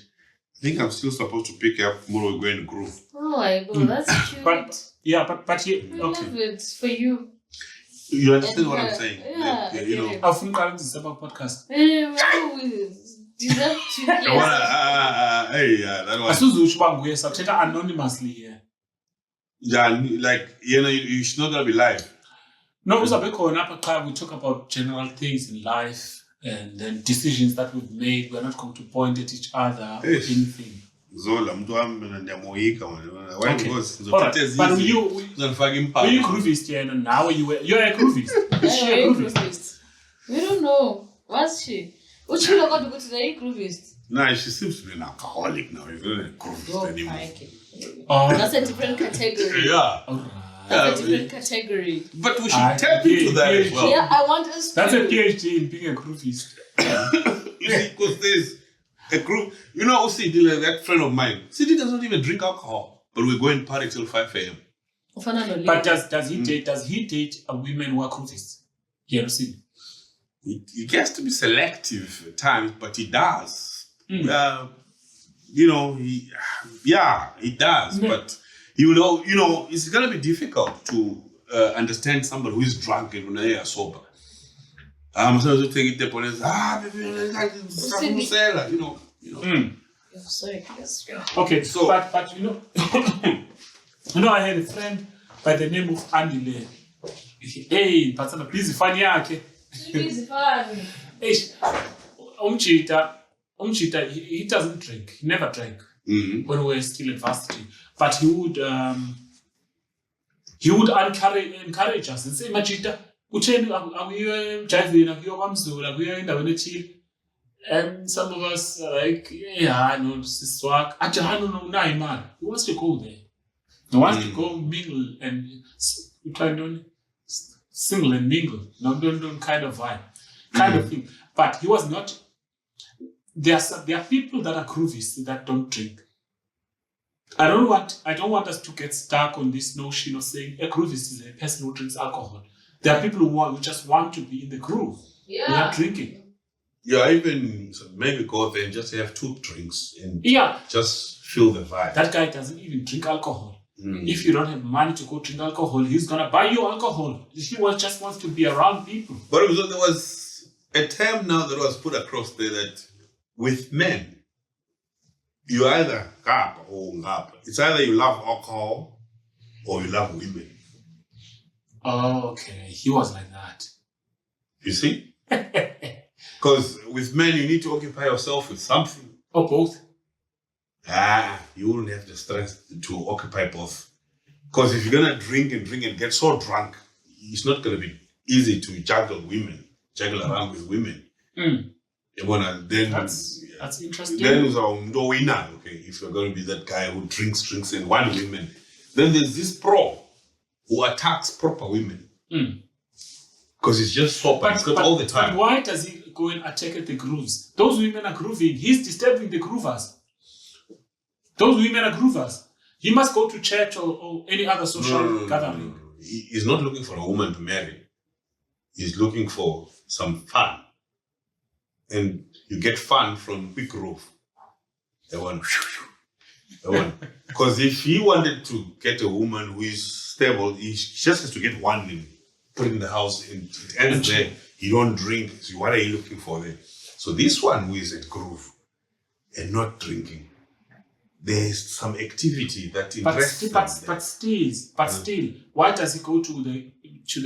I think I'm still supposed to pick up more going to groove.
Oh my God, that's cute.
but
I love
okay.
it for you.
You understand what I'm saying?
Yeah,
Like, you know.
I've forgotten this about podcast.
Deserve to
Hey, that was
Asuzu anonymously here.
like you're not gonna be live.
No, we talk about general things in life and then decisions that we've made. We're not going to point at each other or
Yes.
anything.
Zola, mtu wami ndiyamoyika why
Okay.
because
Alright, but you groovist here, and now you're a groovist. Is she a groovist?
We don't know. What's she? What's she not going to go to the groovist?
Nah, she seems to be an alcoholic now. She's not a groovist anymore.
Oh,
That's a different category.
Yeah.
alright.
That's a different category.
But we should tap into that as well.
Yeah, I want us to.
That's a PhD in being a groovist.
You see, because there's a group, Usidi, that friend of mine, Sidi does not even drink alcohol, but we go and party till 5 a.m.
But does he date a women who are groovists? Yeah, see.
He gets to be selective at times, but he does. He does.
Yeah.
But it's gonna be difficult to understand somebody who is drunk and when they are sober. So to take it the police,
Sorry.
Okay,
So-
but I had a friend by the name of Andy Le. Hey, but please funny yake.
It's fun.
Umchita, he doesn't drink. He never drank
Mm-hmm.
when we were still in varsity. But he would encourage us and say, Machita, and some of us are like, yeah, no, this is swag. Actually, no, he wants to go there. He wants to go mingle and try to single and mingle. No, don't kind of vibe. Kind of thing. But he was not. There are people that are groovists that don't drink. I don't want us to get stuck on this notion of saying a groovist is a person who drinks alcohol. There are people who just want to be in the groove.
Yeah.
Without drinking.
Yeah, even maybe go there and just have 2 drinks and
Yeah.
just feel the vibe.
That guy doesn't even drink alcohol. If you don't have money to go drink alcohol, he's gonna buy you alcohol. He just wants to be around people.
But there was a term now that was put across there that with men, you either gap or ngap. It's either you love alcohol or you love women.
Oh, okay. He was like that.
You see? Because with men, you need to occupy yourself with something.
Or both.
You wouldn't have the strength to occupy both. Because if you're going to drink and get so drunk, it's not going to be easy to juggle around with women. You wanna then
That's interesting.
Then is our winner, okay, if you're going to be that guy who drinks and one women. Then there's this pro who attacks proper women. Because it's just sober. It's got all the time.
But why does he go and attack at the grooves? Those women are grooving. He's disturbing the groovers. Those women are groovers. He must go to church or any other social gathering.
No. He's not looking for a woman to marry. He's looking for some fun. And you get fun from quick groove. The one. Because if he wanted to get a woman who is stable, he just has to get one and put it in the house and it ends there. You don't drink. So what are you looking for there? So this one who is at groove and not drinking, there's some activity that interests
but still, why does he go to the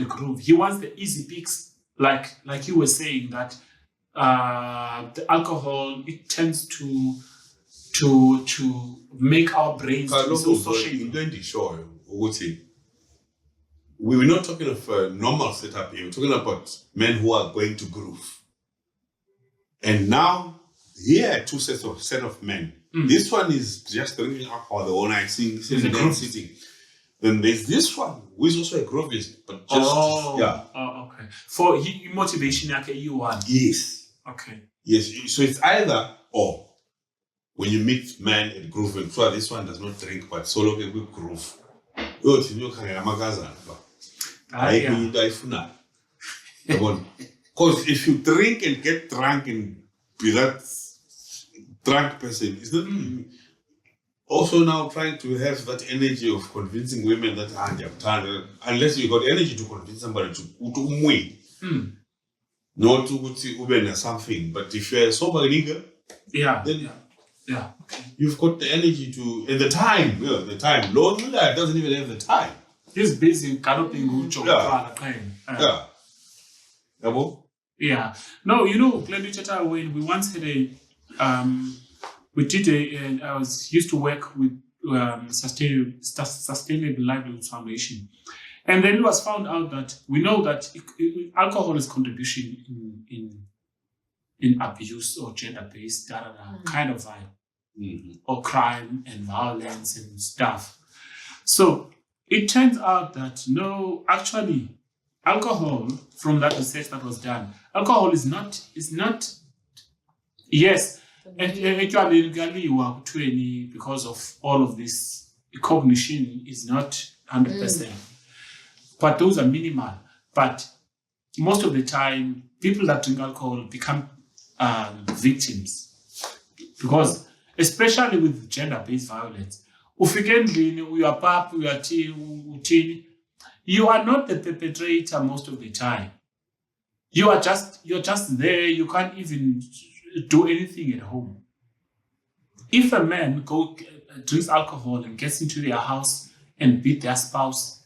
groove? He wants the easy picks, like you were saying that the alcohol, it tends to make our brains so social.
We're not talking of a normal setup here. We're talking about men who are going to groove. And now, here are two set of men. This one is just drinking alcohol the whole night, sitting. Then there's this one who is also a groovist, but just
okay. For motivation, you want.
Yes.
Okay.
Yes. So it's either or. When you meet men at grooving, so this one does not drink, but solo can groove. Because if you drink and get drunk and be that drunk person, is not also now trying to have that energy of convincing women that unless you got energy to convince somebody to not to something. But if you're a sober nigga, then you've got the energy to and the time. The time. Lord Miller doesn't even have the time.
He's busy galloping No, Glenn Richard, when we once had I used to work with Sustainable Livelihood Foundation. And then it was found out that we know that alcohol is contribution in abuse or gender-based kind of vibe, or crime and violence and stuff. So it turns out that actually, alcohol, from that research that was done, alcohol is not. Yes, actually, because of all of this, cognition is not 100%. But those are minimal. But most of the time, people that drink alcohol become victims. Because, especially with gender-based violence, you are not the perpetrator most of the time. You're just there. You can't even do anything at home. If a man drinks alcohol and gets into their house and beat their spouse,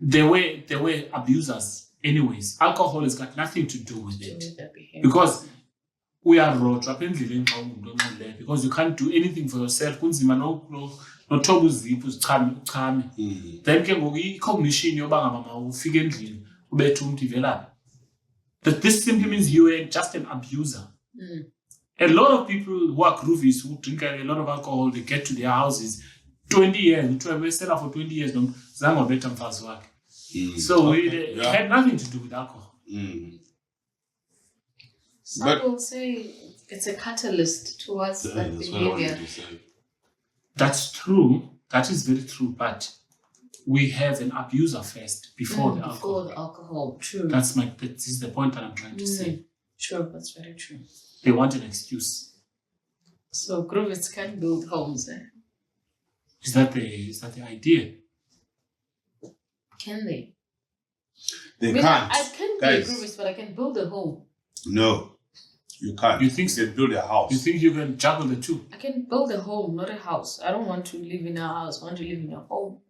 they were abusers anyways. Alcohol has got nothing to do with it. Because we are raw, because you can't do anything for yourself. Then cognition that this simply means you are just an abuser. A lot of people who are groovies, who drink a lot of alcohol, they get to their houses 20 years, we stay for 20 years, so it had nothing to do with alcohol.
Some will say it's a catalyst towards that behavior.
That's true. That is very true. But we have an abuser first before the alcohol.
Before the alcohol, true.
This is the point that I'm trying to say.
True, that's very true.
They want an excuse.
So groovists can build homes, eh?
Is that the idea?
Can they?
They can't.
I can be a groovist, but I can build a home.
No, you can't.
You think
you can build a house?
You think you can juggle the two?
I can build a home, not a house. I don't want to live in a house. I want to live in a home.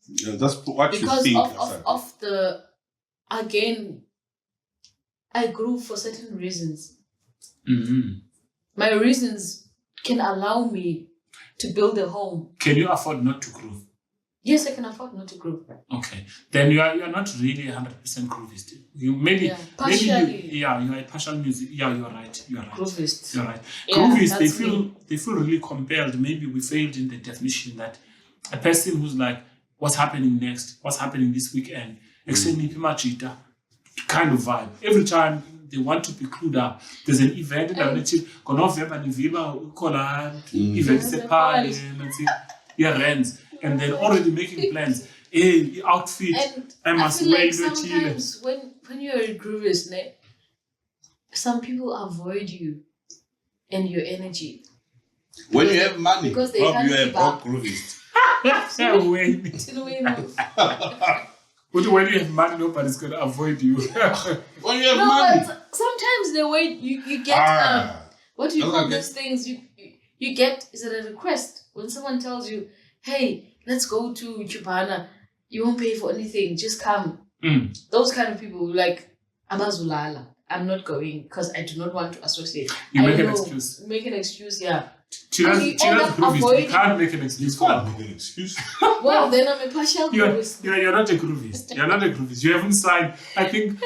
Yeah, that's what
because
you think.
Of the, again, I groove for certain reasons. My reasons can allow me to build a home.
Can you afford not to groove?
Yes, I can afford not to groove.
Okay, then you're not really 100% groovist. You maybe
partially.
you are a partial music. Yeah, you're right.
Groovist.
You're right.
Yeah,
Groovists,
that's
they feel really compelled. Maybe we failed in the definition that a person who's like, what's happening next? What's happening this weekend? Kind of vibe. Every time they want to be clued up. There's an event in the November events and then already making plans. Hey, outfit.
And
I must
feel
wear
like sometimes when you're a groovist, some people avoid you and your energy.
When you have money,
because they
Rob,
can't
you are a
keep
broke
up.
groovist.
But when you have money, nobody's gonna avoid you.
When you have money.
But sometimes the way you get what do you call those things? You get, is it a request? When someone tells you, hey, let's go to Chupana, you won't pay for anything, just come. Those kind of people, like, Amazulala, I'm not going because I do not want to associate.
You make an excuse.
Make an excuse, yeah.
China's groovist. You can't make an excuse for
Can't make an excuse.
Well, then I'm a partial groovist.
You're not a groovist. You're not a groovist. You haven't signed. I think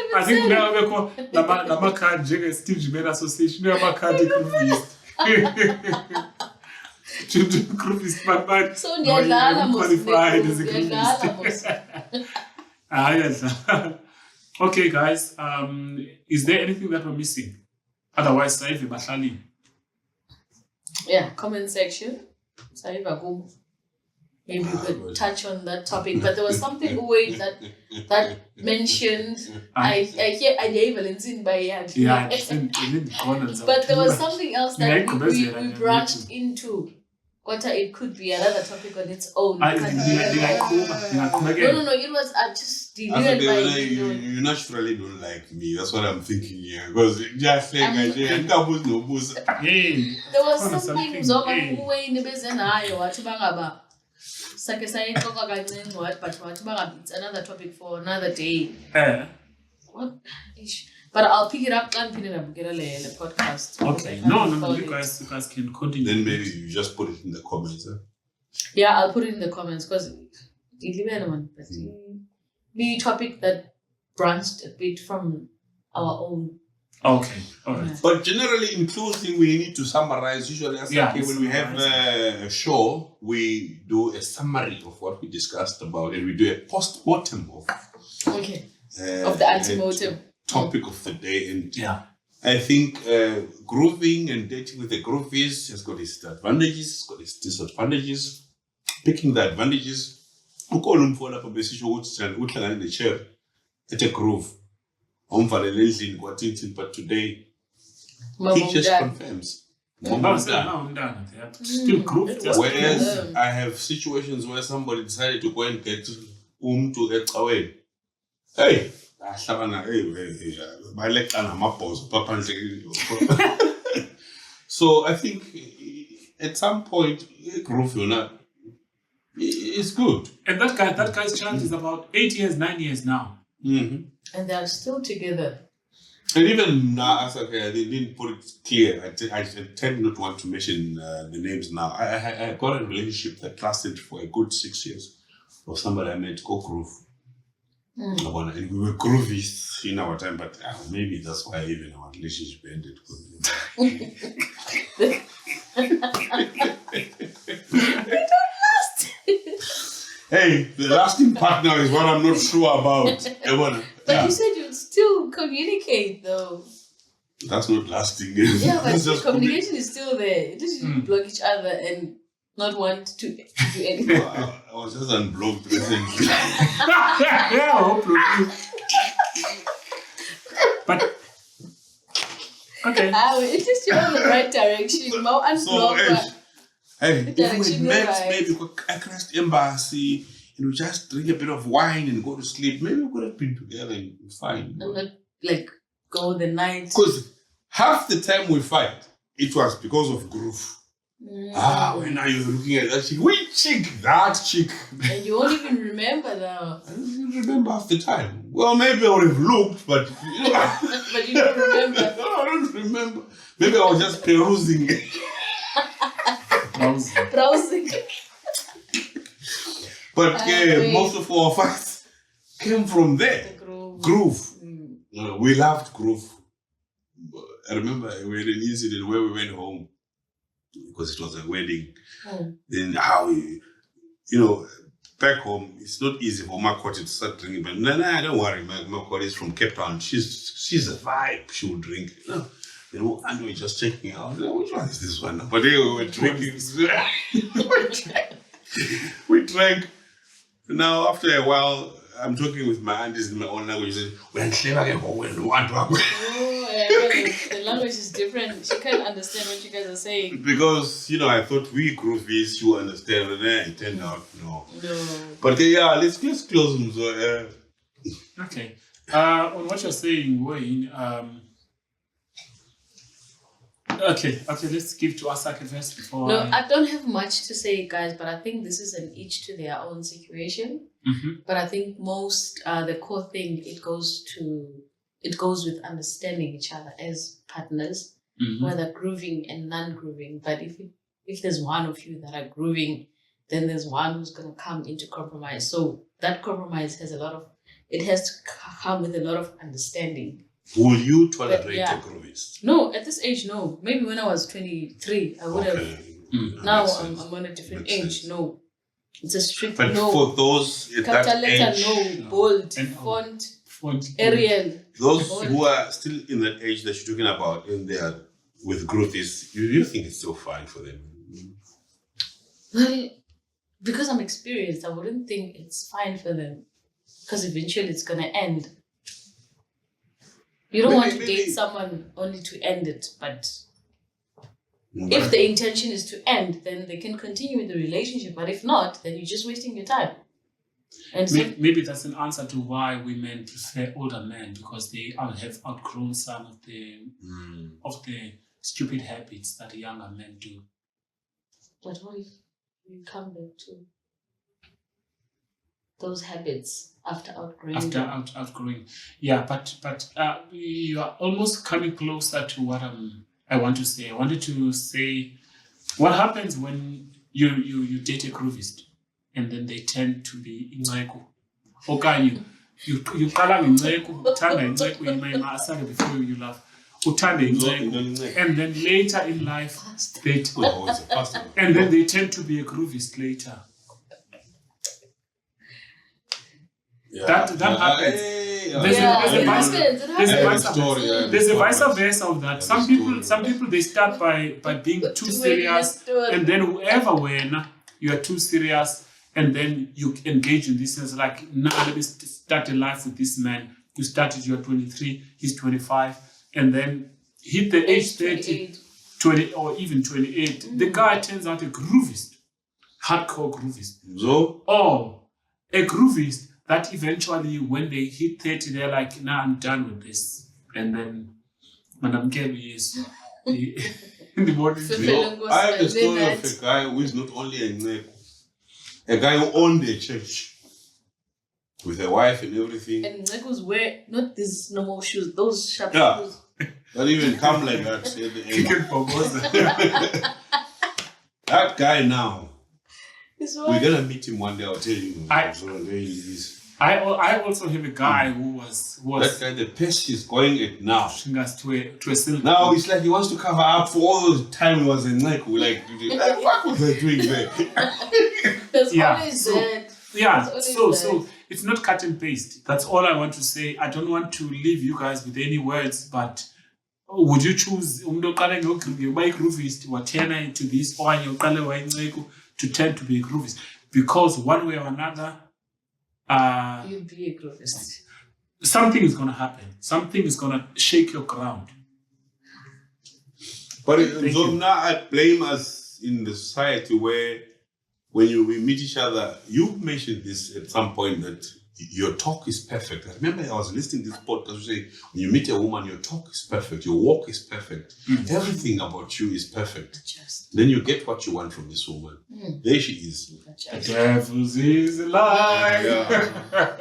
now we're called Lama Card Steve Jimena Association. You have a card groovist. Groovist, but
So
you haven't qualified as a
groovist.
groovist. Okay, guys. Is there anything that we're missing? Otherwise, Saive Bahlali.
Yeah, comment section. Maybe you could touch on that topic. But there was something away that mentioned. I hear I Valentin by hand.
Yeah,
but there was something else that we branched into. What it could be another topic on its own.
No,
it was just delivered by
you naturally don't like me. That's what I'm thinking here. Because just like
there was something it's another topic for another day. What? But I'll pick it up and put it up get a podcast.
Okay. No, you guys can continue.
Then maybe you just put it in the comments.
Yeah, I'll put it in the comments because the topic that branched a bit from our own.
Okay, all right.
Yeah. But generally, in closing, we need to summarize. Usually, when we have a show, we do a summary of what we discussed about, and we do a post-mortem of
the antemotum
topic of the day. And I think grooving and dating with the groovist has got its advantages, got its disadvantages. Picking the advantages, but today he just confirms.
Still grooved.
Whereas I have situations where somebody decided to go and get to away. Hey, so I think at some point, groove it's good.
And that guy's child is about 8 years, 9 years now.
Mm-hmm.
And they're still together.
And even now, they didn't put it clear. I tend not to want to mention the names now. I got a relationship that lasted for a good 6 years with somebody I met called Groove. And we were groovists in our time, but maybe that's why even our relationship ended. Hey, the lasting partner is what I'm not sure about.
But you said you'd still communicate, though.
That's not lasting.
Yeah, but communication is still there. It is you block each other and not want to do anything.
I was just unblocked recently.
But okay.
It is you in the right direction. More unblocked.
Hey, if we met maybe at Christ Embassy and we just drink a bit of wine and go to sleep, maybe we could have been together and fine.
And not go the night.
Because half the time we fight, it was because of groove. When are you looking at that chick? Which chick? That chick.
And you won't even remember now.
I don't remember half the time. Well, maybe I would have looked, but
but you don't remember.
No, I don't remember. Maybe I was just perusing.
Browsing.
But
Wait.
most of our fights came from there.
The groove.
Groove.
Mm.
We loved groove. I remember we had an incident where we went home because it was a wedding.
Mm.
Then how we, back home, it's not easy for Makoti to start drinking. But nah, don't worry, Makoti is from Cape Town. She's a vibe. She will drink. And we just checking out. Which one is this one? But then we were drinking. We drank. Now after a while, I'm talking with my aunties in my own language. When
Oh, yeah, the language is different. She can't understand what you guys are saying.
because I thought we groovists, you understand, and then it turned out no.
No.
But let's close them. So,
Okay. On what you're saying, Wayne, okay, let's give to Asake first before.
No, I don't have much to say, guys, but I think this is an each to their own situation.
Mhm.
But I think most the core thing it goes with understanding each other as partners,
Mhm.
whether grooving and non-grooving. But if there's one of you that are grooving, then there's one who's gonna come into compromise. So that compromise has to come with a lot of understanding.
will you tolerate
yeah.
a groovist?
No, at this age, no. Maybe when I was 23, I would have.
Mm.
Now
Makes
I'm
sense.
on a different
Makes
age.
sense.
No, it's a strict
But
no.
for those at that
Capital letter
age,
no, bold,
And
font, Arial.
those
Bold.
who are still in that age that you're talking about, and they are with groovists, you think it's still fine for them?
Well, because I'm experienced, I wouldn't think it's fine for them. Because eventually it's gonna end. You don't want to date someone only to end it, but if the intention is to end, then they can continue with the relationship. But if not, then you're just wasting your time. And so,
Maybe that's an answer to why women prefer older men, because they have outgrown some of the stupid habits that younger men do.
but what if you come back to those habits after outgrowing them?
Outgrowing, yeah, but you are almost coming closer to what I want to say. I wanted to say, what happens when you date a groovist and then they tend to be inceku, okanye you qala ngenceku, uthanda inceku yima asake before you love, uthanda inceku, and then later in life they tend to be a groovist later. That happens. There's a vice versa of that. Some people they start by being too serious, and then whoever when you are too serious, and then you engage in this as like, now let me start a life with this man. You started, you're 23, he's 25, and then hit the age 30, 20, or even 28. The guy turns out a groovist, hardcore groovist. Or a groovist that eventually, when they hit 30, they're like, nah, I'm done with this. And then, Madam Kelly is in the morning.
I have the story of a guy who is not only a guy who owned a church with a wife and everything.
And Neku's wear not these normal shoes, those sharp
Yeah.
shoes.
Not even come like that at the end. That guy now, we're gonna meet him one day. I'll tell you.
I also have a guy who was
that guy. The pace he's going at now.
To a silver.
Now it's like he wants to cover up for all the time he was in Like what was I doing there?
There's
Yeah,
always
so-
that.
Yeah,
It's
so
always
so it's not cut and paste. That's all I want to say. I don't want to leave you guys with any words, but would you choose groovist watena into this, or to tend to be a groovist? Because one way or another,
You'll be a groovist.
something is gonna happen. Something is gonna shake your ground.
But
Thank
so
you.
now I blame us in the society where when we meet each other, you mentioned this at some point that your talk is perfect. I remember I was listening to this podcast, you say, when you meet a woman, your talk is perfect, your walk is perfect, everything about you is perfect.
Adjust.
Then you get what you want from this woman. There she is.
The
Adjust.
devil's is alive.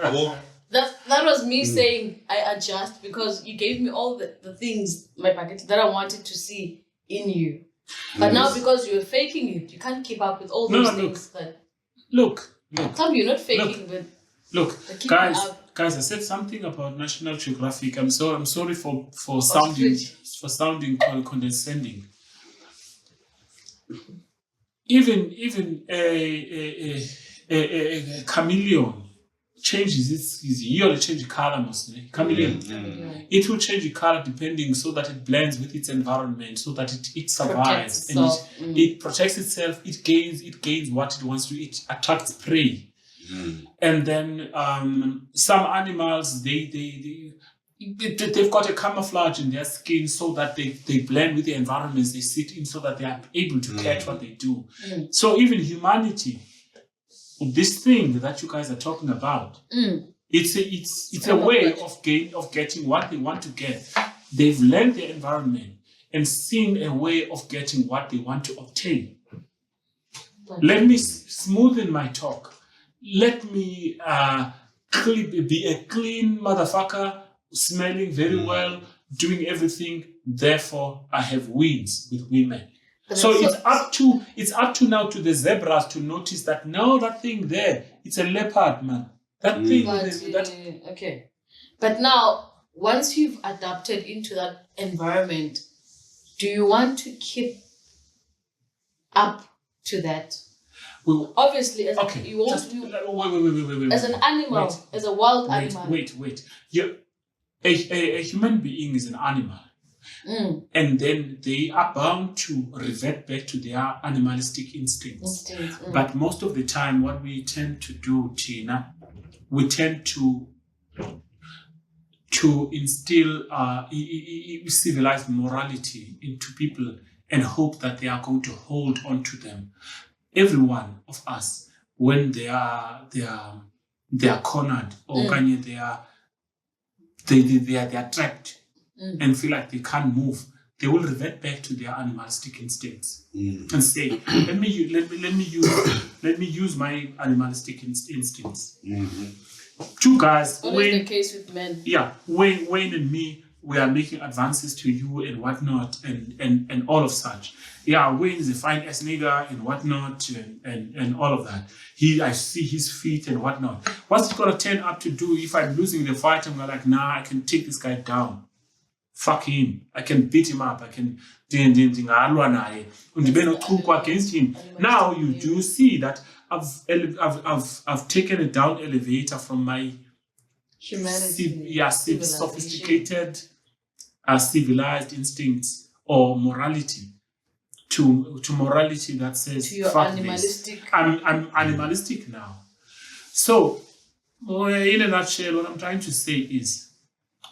Well,
That was me saying I adjust because you gave me all the things, my packet, that I wanted to see in you. But now because you're faking it, you can't keep up with all those things.
Look,
Tom, you're not faking, but
Look,
keep
guys,
it up.
I said something about National Geographic. I'm sorry for
Ostrich.
sounding condescending. Even a chameleon changes its year to change color mostly. Chameleon. It will change the color depending so that it blends with its environment, so that it survives and it protects itself. It gains what it wants to eat. Attracts prey. And then some animals they've got a camouflage in their skin so that they blend with the environments they sit in, so that they are able to catch what they do. So even humanity, this thing that you guys are talking about, it's a way of getting what they want to get. They've learned their environment and seen a way of getting what they want to obtain. Let me smoothen my talk. Let me be a clean motherfucker, smelling very well, doing everything. Therefore, I have wins with women. So it's up to now to the zebras to notice that no, that thing there, it's a leopard, man. That thing.
Okay. But now, once you've adapted into that environment, do you want to keep up to that? Obviously, as
okay.
You won't.
Wait.
As an animal, as a wild animal.
Wait. A human being is an animal. And then they are bound to revert back to their animalistic instincts. But most of the time, what we tend to do, Tina, we tend to instill civilized morality into people and hope that they are going to hold on to them. Every one of us, when they are cornered or they are trapped and feel like they can't move, they will revert back to their animalistic instincts and say, let me use my animalistic instincts. Two guys.
What is the case with men?
Yeah, Wayne and me, we are making advances to you and whatnot and all of such. Yeah, Wayne is a fine ass nigga and whatnot and all of that. I see his feet and whatnot. What's he gonna turn up to do if I'm losing the fight? I'm like, nah, I can take this guy down. Fuck him. I can beat him up. I can against him. Now you do see that I've taken a down elevator from my
humanity.
Sophisticated, civilized instincts or morality to morality that says
to your
fuck
animalistic.
This. I'm animalistic now. So, in a nutshell, what I'm trying to say is,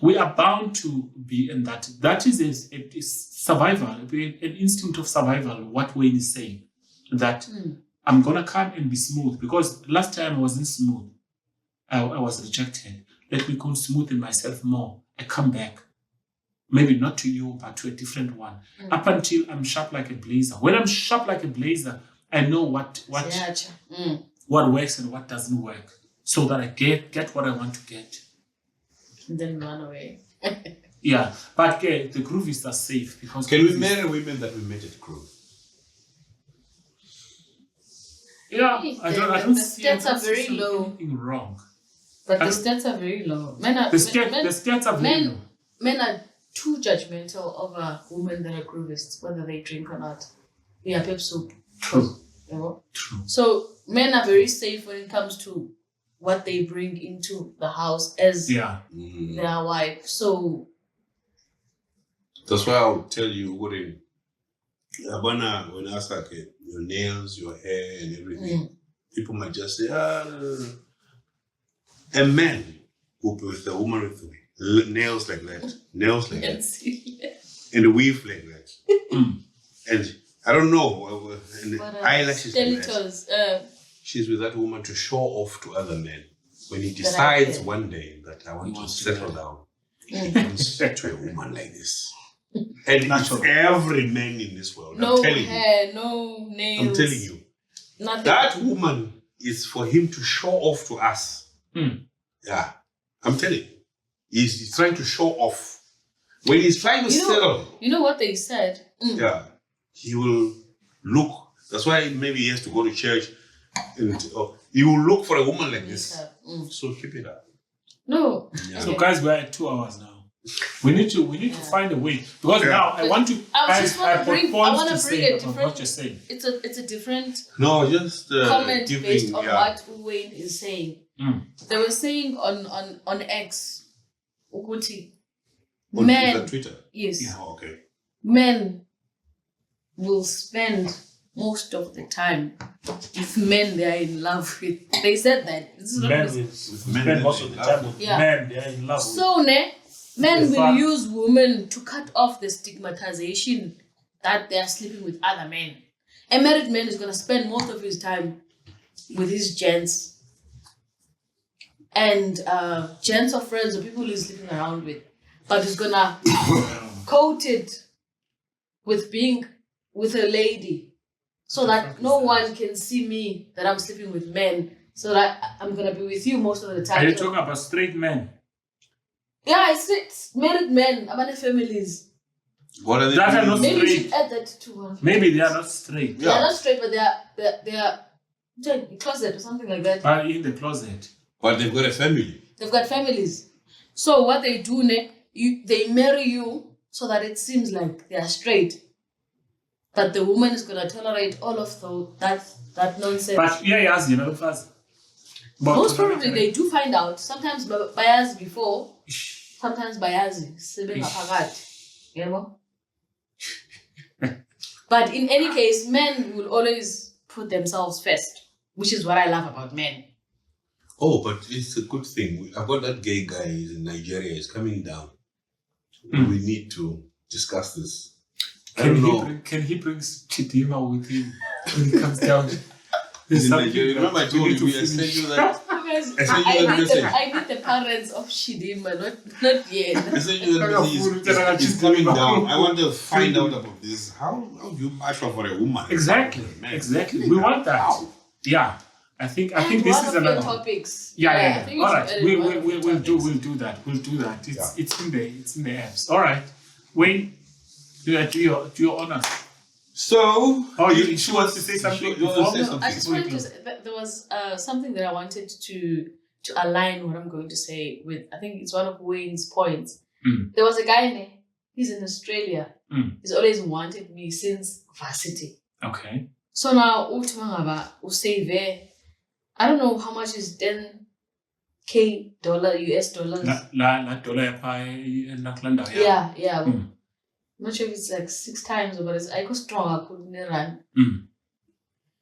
we are bound to be in that. That is a survival, an instinct of survival. What Wayne is saying, that I'm gonna come and be smooth, because last time I wasn't smooth. I was rejected. Let me go smoothen myself more. I come back. Maybe not to you, but to a different one. Up until I'm sharp like a blazer. When I'm sharp like a blazer, I know what works and what doesn't work, so that I get what I want to get.
And then run away.
Yeah, but the groovists are safe because.
Can we marry women that we met at Groove?
Yeah, I don't see.
The stats are very low.
Anything wrong.
But the stats are very low. The
stats are very low.
Men are too judgmental over women that are groovists, whether they drink or not. Yeah, pep soup.
True.
You know?
True.
So men are very safe when it comes to what they bring into the house as their wife. So
that's why I'll tell you what when I ask like your nails, your hair and everything, people might just say, a man will be with a woman with nails like that, and a weave like that. And I don't know, and eyelashes like that. She's with that woman to show off to other men. When he decides one day that I want to settle down, he comes to a woman like this. And it's every man in this world.
No
I'm telling
hair,
you.
No nails.
I'm telling you.
Nothing.
That woman is for him to show off to us. Yeah. I'm telling you. He's trying to show off. When he's trying to settle.
You know what they said?
Yeah. He will look. That's why maybe he has to go to church. And you will look for a woman like this. So keep it up.
No.
Yeah.
So guys, we're at 2 hours now. We need to find a way because now I want to.
I want to bring a different.
What you're saying.
It's a different
No, just
comment
giving,
based on what Wayne is saying. They were saying on X, Ukuti,
on
men.
Twitter.
Yes.
Yeah. Oh, okay.
Men will spend most of the time with men they are in love with. They said that. This is not
Men
this-
will spend most of the time with
Yeah.
men they are in love with.
So, men
Yes,
will
but-
use women to cut off the stigmatization that they are sleeping with other men. A married man is going to spend most of his time with his gents and gents or friends or people he's sleeping around with, but he's going to coat it with being with a lady so that no one can see me that I'm sleeping with men, so that I'm going to be with you most of the time.
Are you
So-
talking about straight men?
yeah, it's married men, about families.
What are they
That are
doing?
not
Maybe you
straight.
should add that to one.
Maybe they are not straight,
They are not straight, but they are closet or something like that.
but in the closet.
But they've got a family.
They've got families. So what they do, they marry you so that it seems like they are straight. But the woman is gonna tolerate all of that nonsense.
But yes, you know, first.
Most probably they do find out. Sometimes bias before, sometimes bias sebengaphakathi. You know? But in any case, men will always put themselves first, which is what I love about men.
Oh, but it's a good thing. I've got that gay guy in Nigeria. He's coming down. We need to discuss this.
Can he bring Chidima with him when he comes down?
He's in Nigeria. Remember I told you, I sent you that.
I need the parents of Shidima, not yet.
I sent you that message. He's coming down. I want to find out about this. How do you match up for a woman?
Exactly. We want that.
How?
Yeah. I think
And
this
one
is
of your
another
topics.
Yeah.
I think
All
should
right.
add it one of your
We'll do
topics.
We'll do that. It's in the apps. All right. Wayne, do your honor.
So,
she wants to say something
You want to say
before?
something?
I just wanted to say that there was something that I wanted to align what I'm going to say with. I think it's one of Wayne's points. There was a guy he's in Australia. He's always wanted me since varsity.
Okay.
So now usave, I don't know how much is $10K US dollars.
La dollar in Auckland. Yeah.
Yeah. I'm not sure if it's like 6 times, but it's I cost strong. I couldn't run.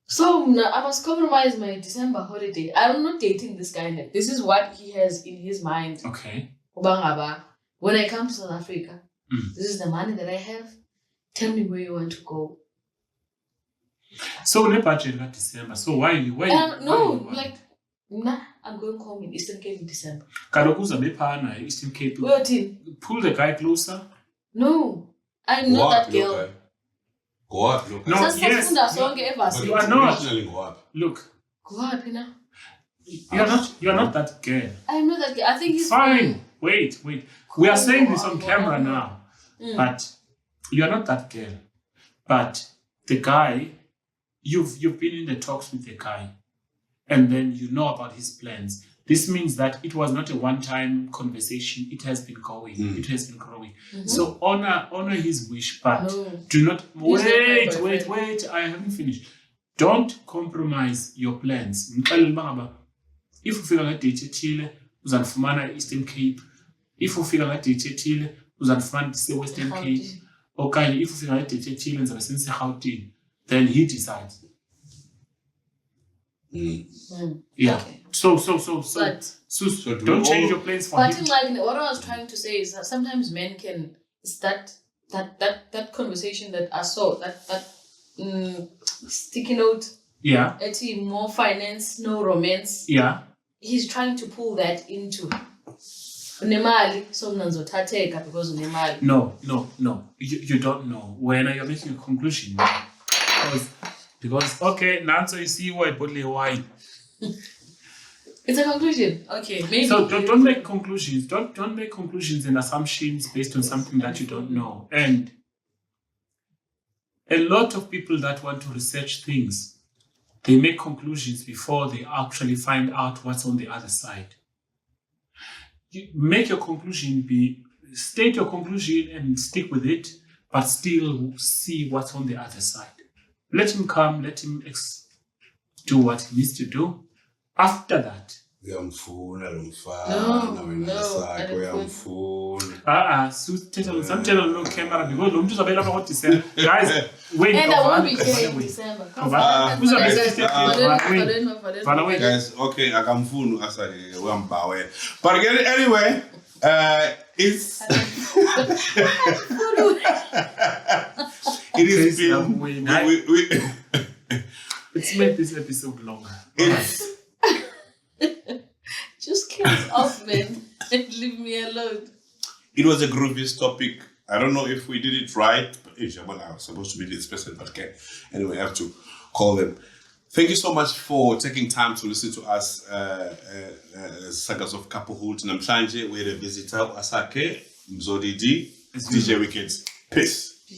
So I must compromise my December holiday. I'm not dating this guy. This is what he has in his mind.
Okay.
When I come to South Africa, this is the money that I have. Tell me where you want to go.
So the budget got December. So why
I'm going home in Eastern Cape in December.
Kalokuza bephana Eastern Cape. Pull the guy closer.
No, I'm not that girl.
Go up, look.
No, yes.
But
You are not.
originally go up.
Look.
Go up,
You are not that girl.
I'm not that girl. I think he's
Fine. Wait. We are saying this on camera now. But you are not that girl. But the guy, you've been in the talks with the guy, and then you know about his plans. This means that it was not a one-time conversation. It has been going. It has been growing. So honor his wish, but do not wait. I haven't finished. Don't compromise your plans. If ufika ngadate ethile uzanifumana Eastern Cape. If ufika ngadate ethile uzanifumana Western Cape. Okay, if ufika ngadate ethile ngizabe sengiseGauteng, then he decides. Yeah.
Okay.
So
But
don't change your plans for
But
him.
what I was trying to say is that sometimes men can. It's that conversation that I saw that sticky note.
Yeah.
More finance, no romance.
Yeah.
He's trying to pull that into unemali, so mnanzothatheka because unemali.
No. You don't know. When you're making a conclusion, because okay, now so you see why bottle wine.
It's a conclusion. Okay, maybe.
So don't make conclusions. Don't make conclusions and assumptions based on something that you don't know. And a lot of people that want to research things they make conclusions before they actually find out what's on the other side. You make your conclusion, state your conclusion and stick with it, but still see what's on the other side. Let him come, let him do what he needs to do. After that,
uyamfuna lo
No,
mfana wena
no,
sakhe
and it
uyamfuna
samtshela lo camera because lo muntu uzabe lapha ngoDecember. Guys, wait.
And I won't be
Vala,
here in
wait.
December.
Vala, wait.
guys, okay, akamfuni asake uyambawe. But again, anyway, it's it is been we
Let's make this episode longer.
it's
Just kill us off, man, and leave me alone.
it was a groovist topic. I don't know if we did it right, but I was supposed to be this person, but okay. Anyway, I have to call them. Thank you so much for taking time to listen to us, Sagas of Couplehood. Namhlanje, we're a visitor, Asake, Mzodidi, DJ Wickeds. Peace.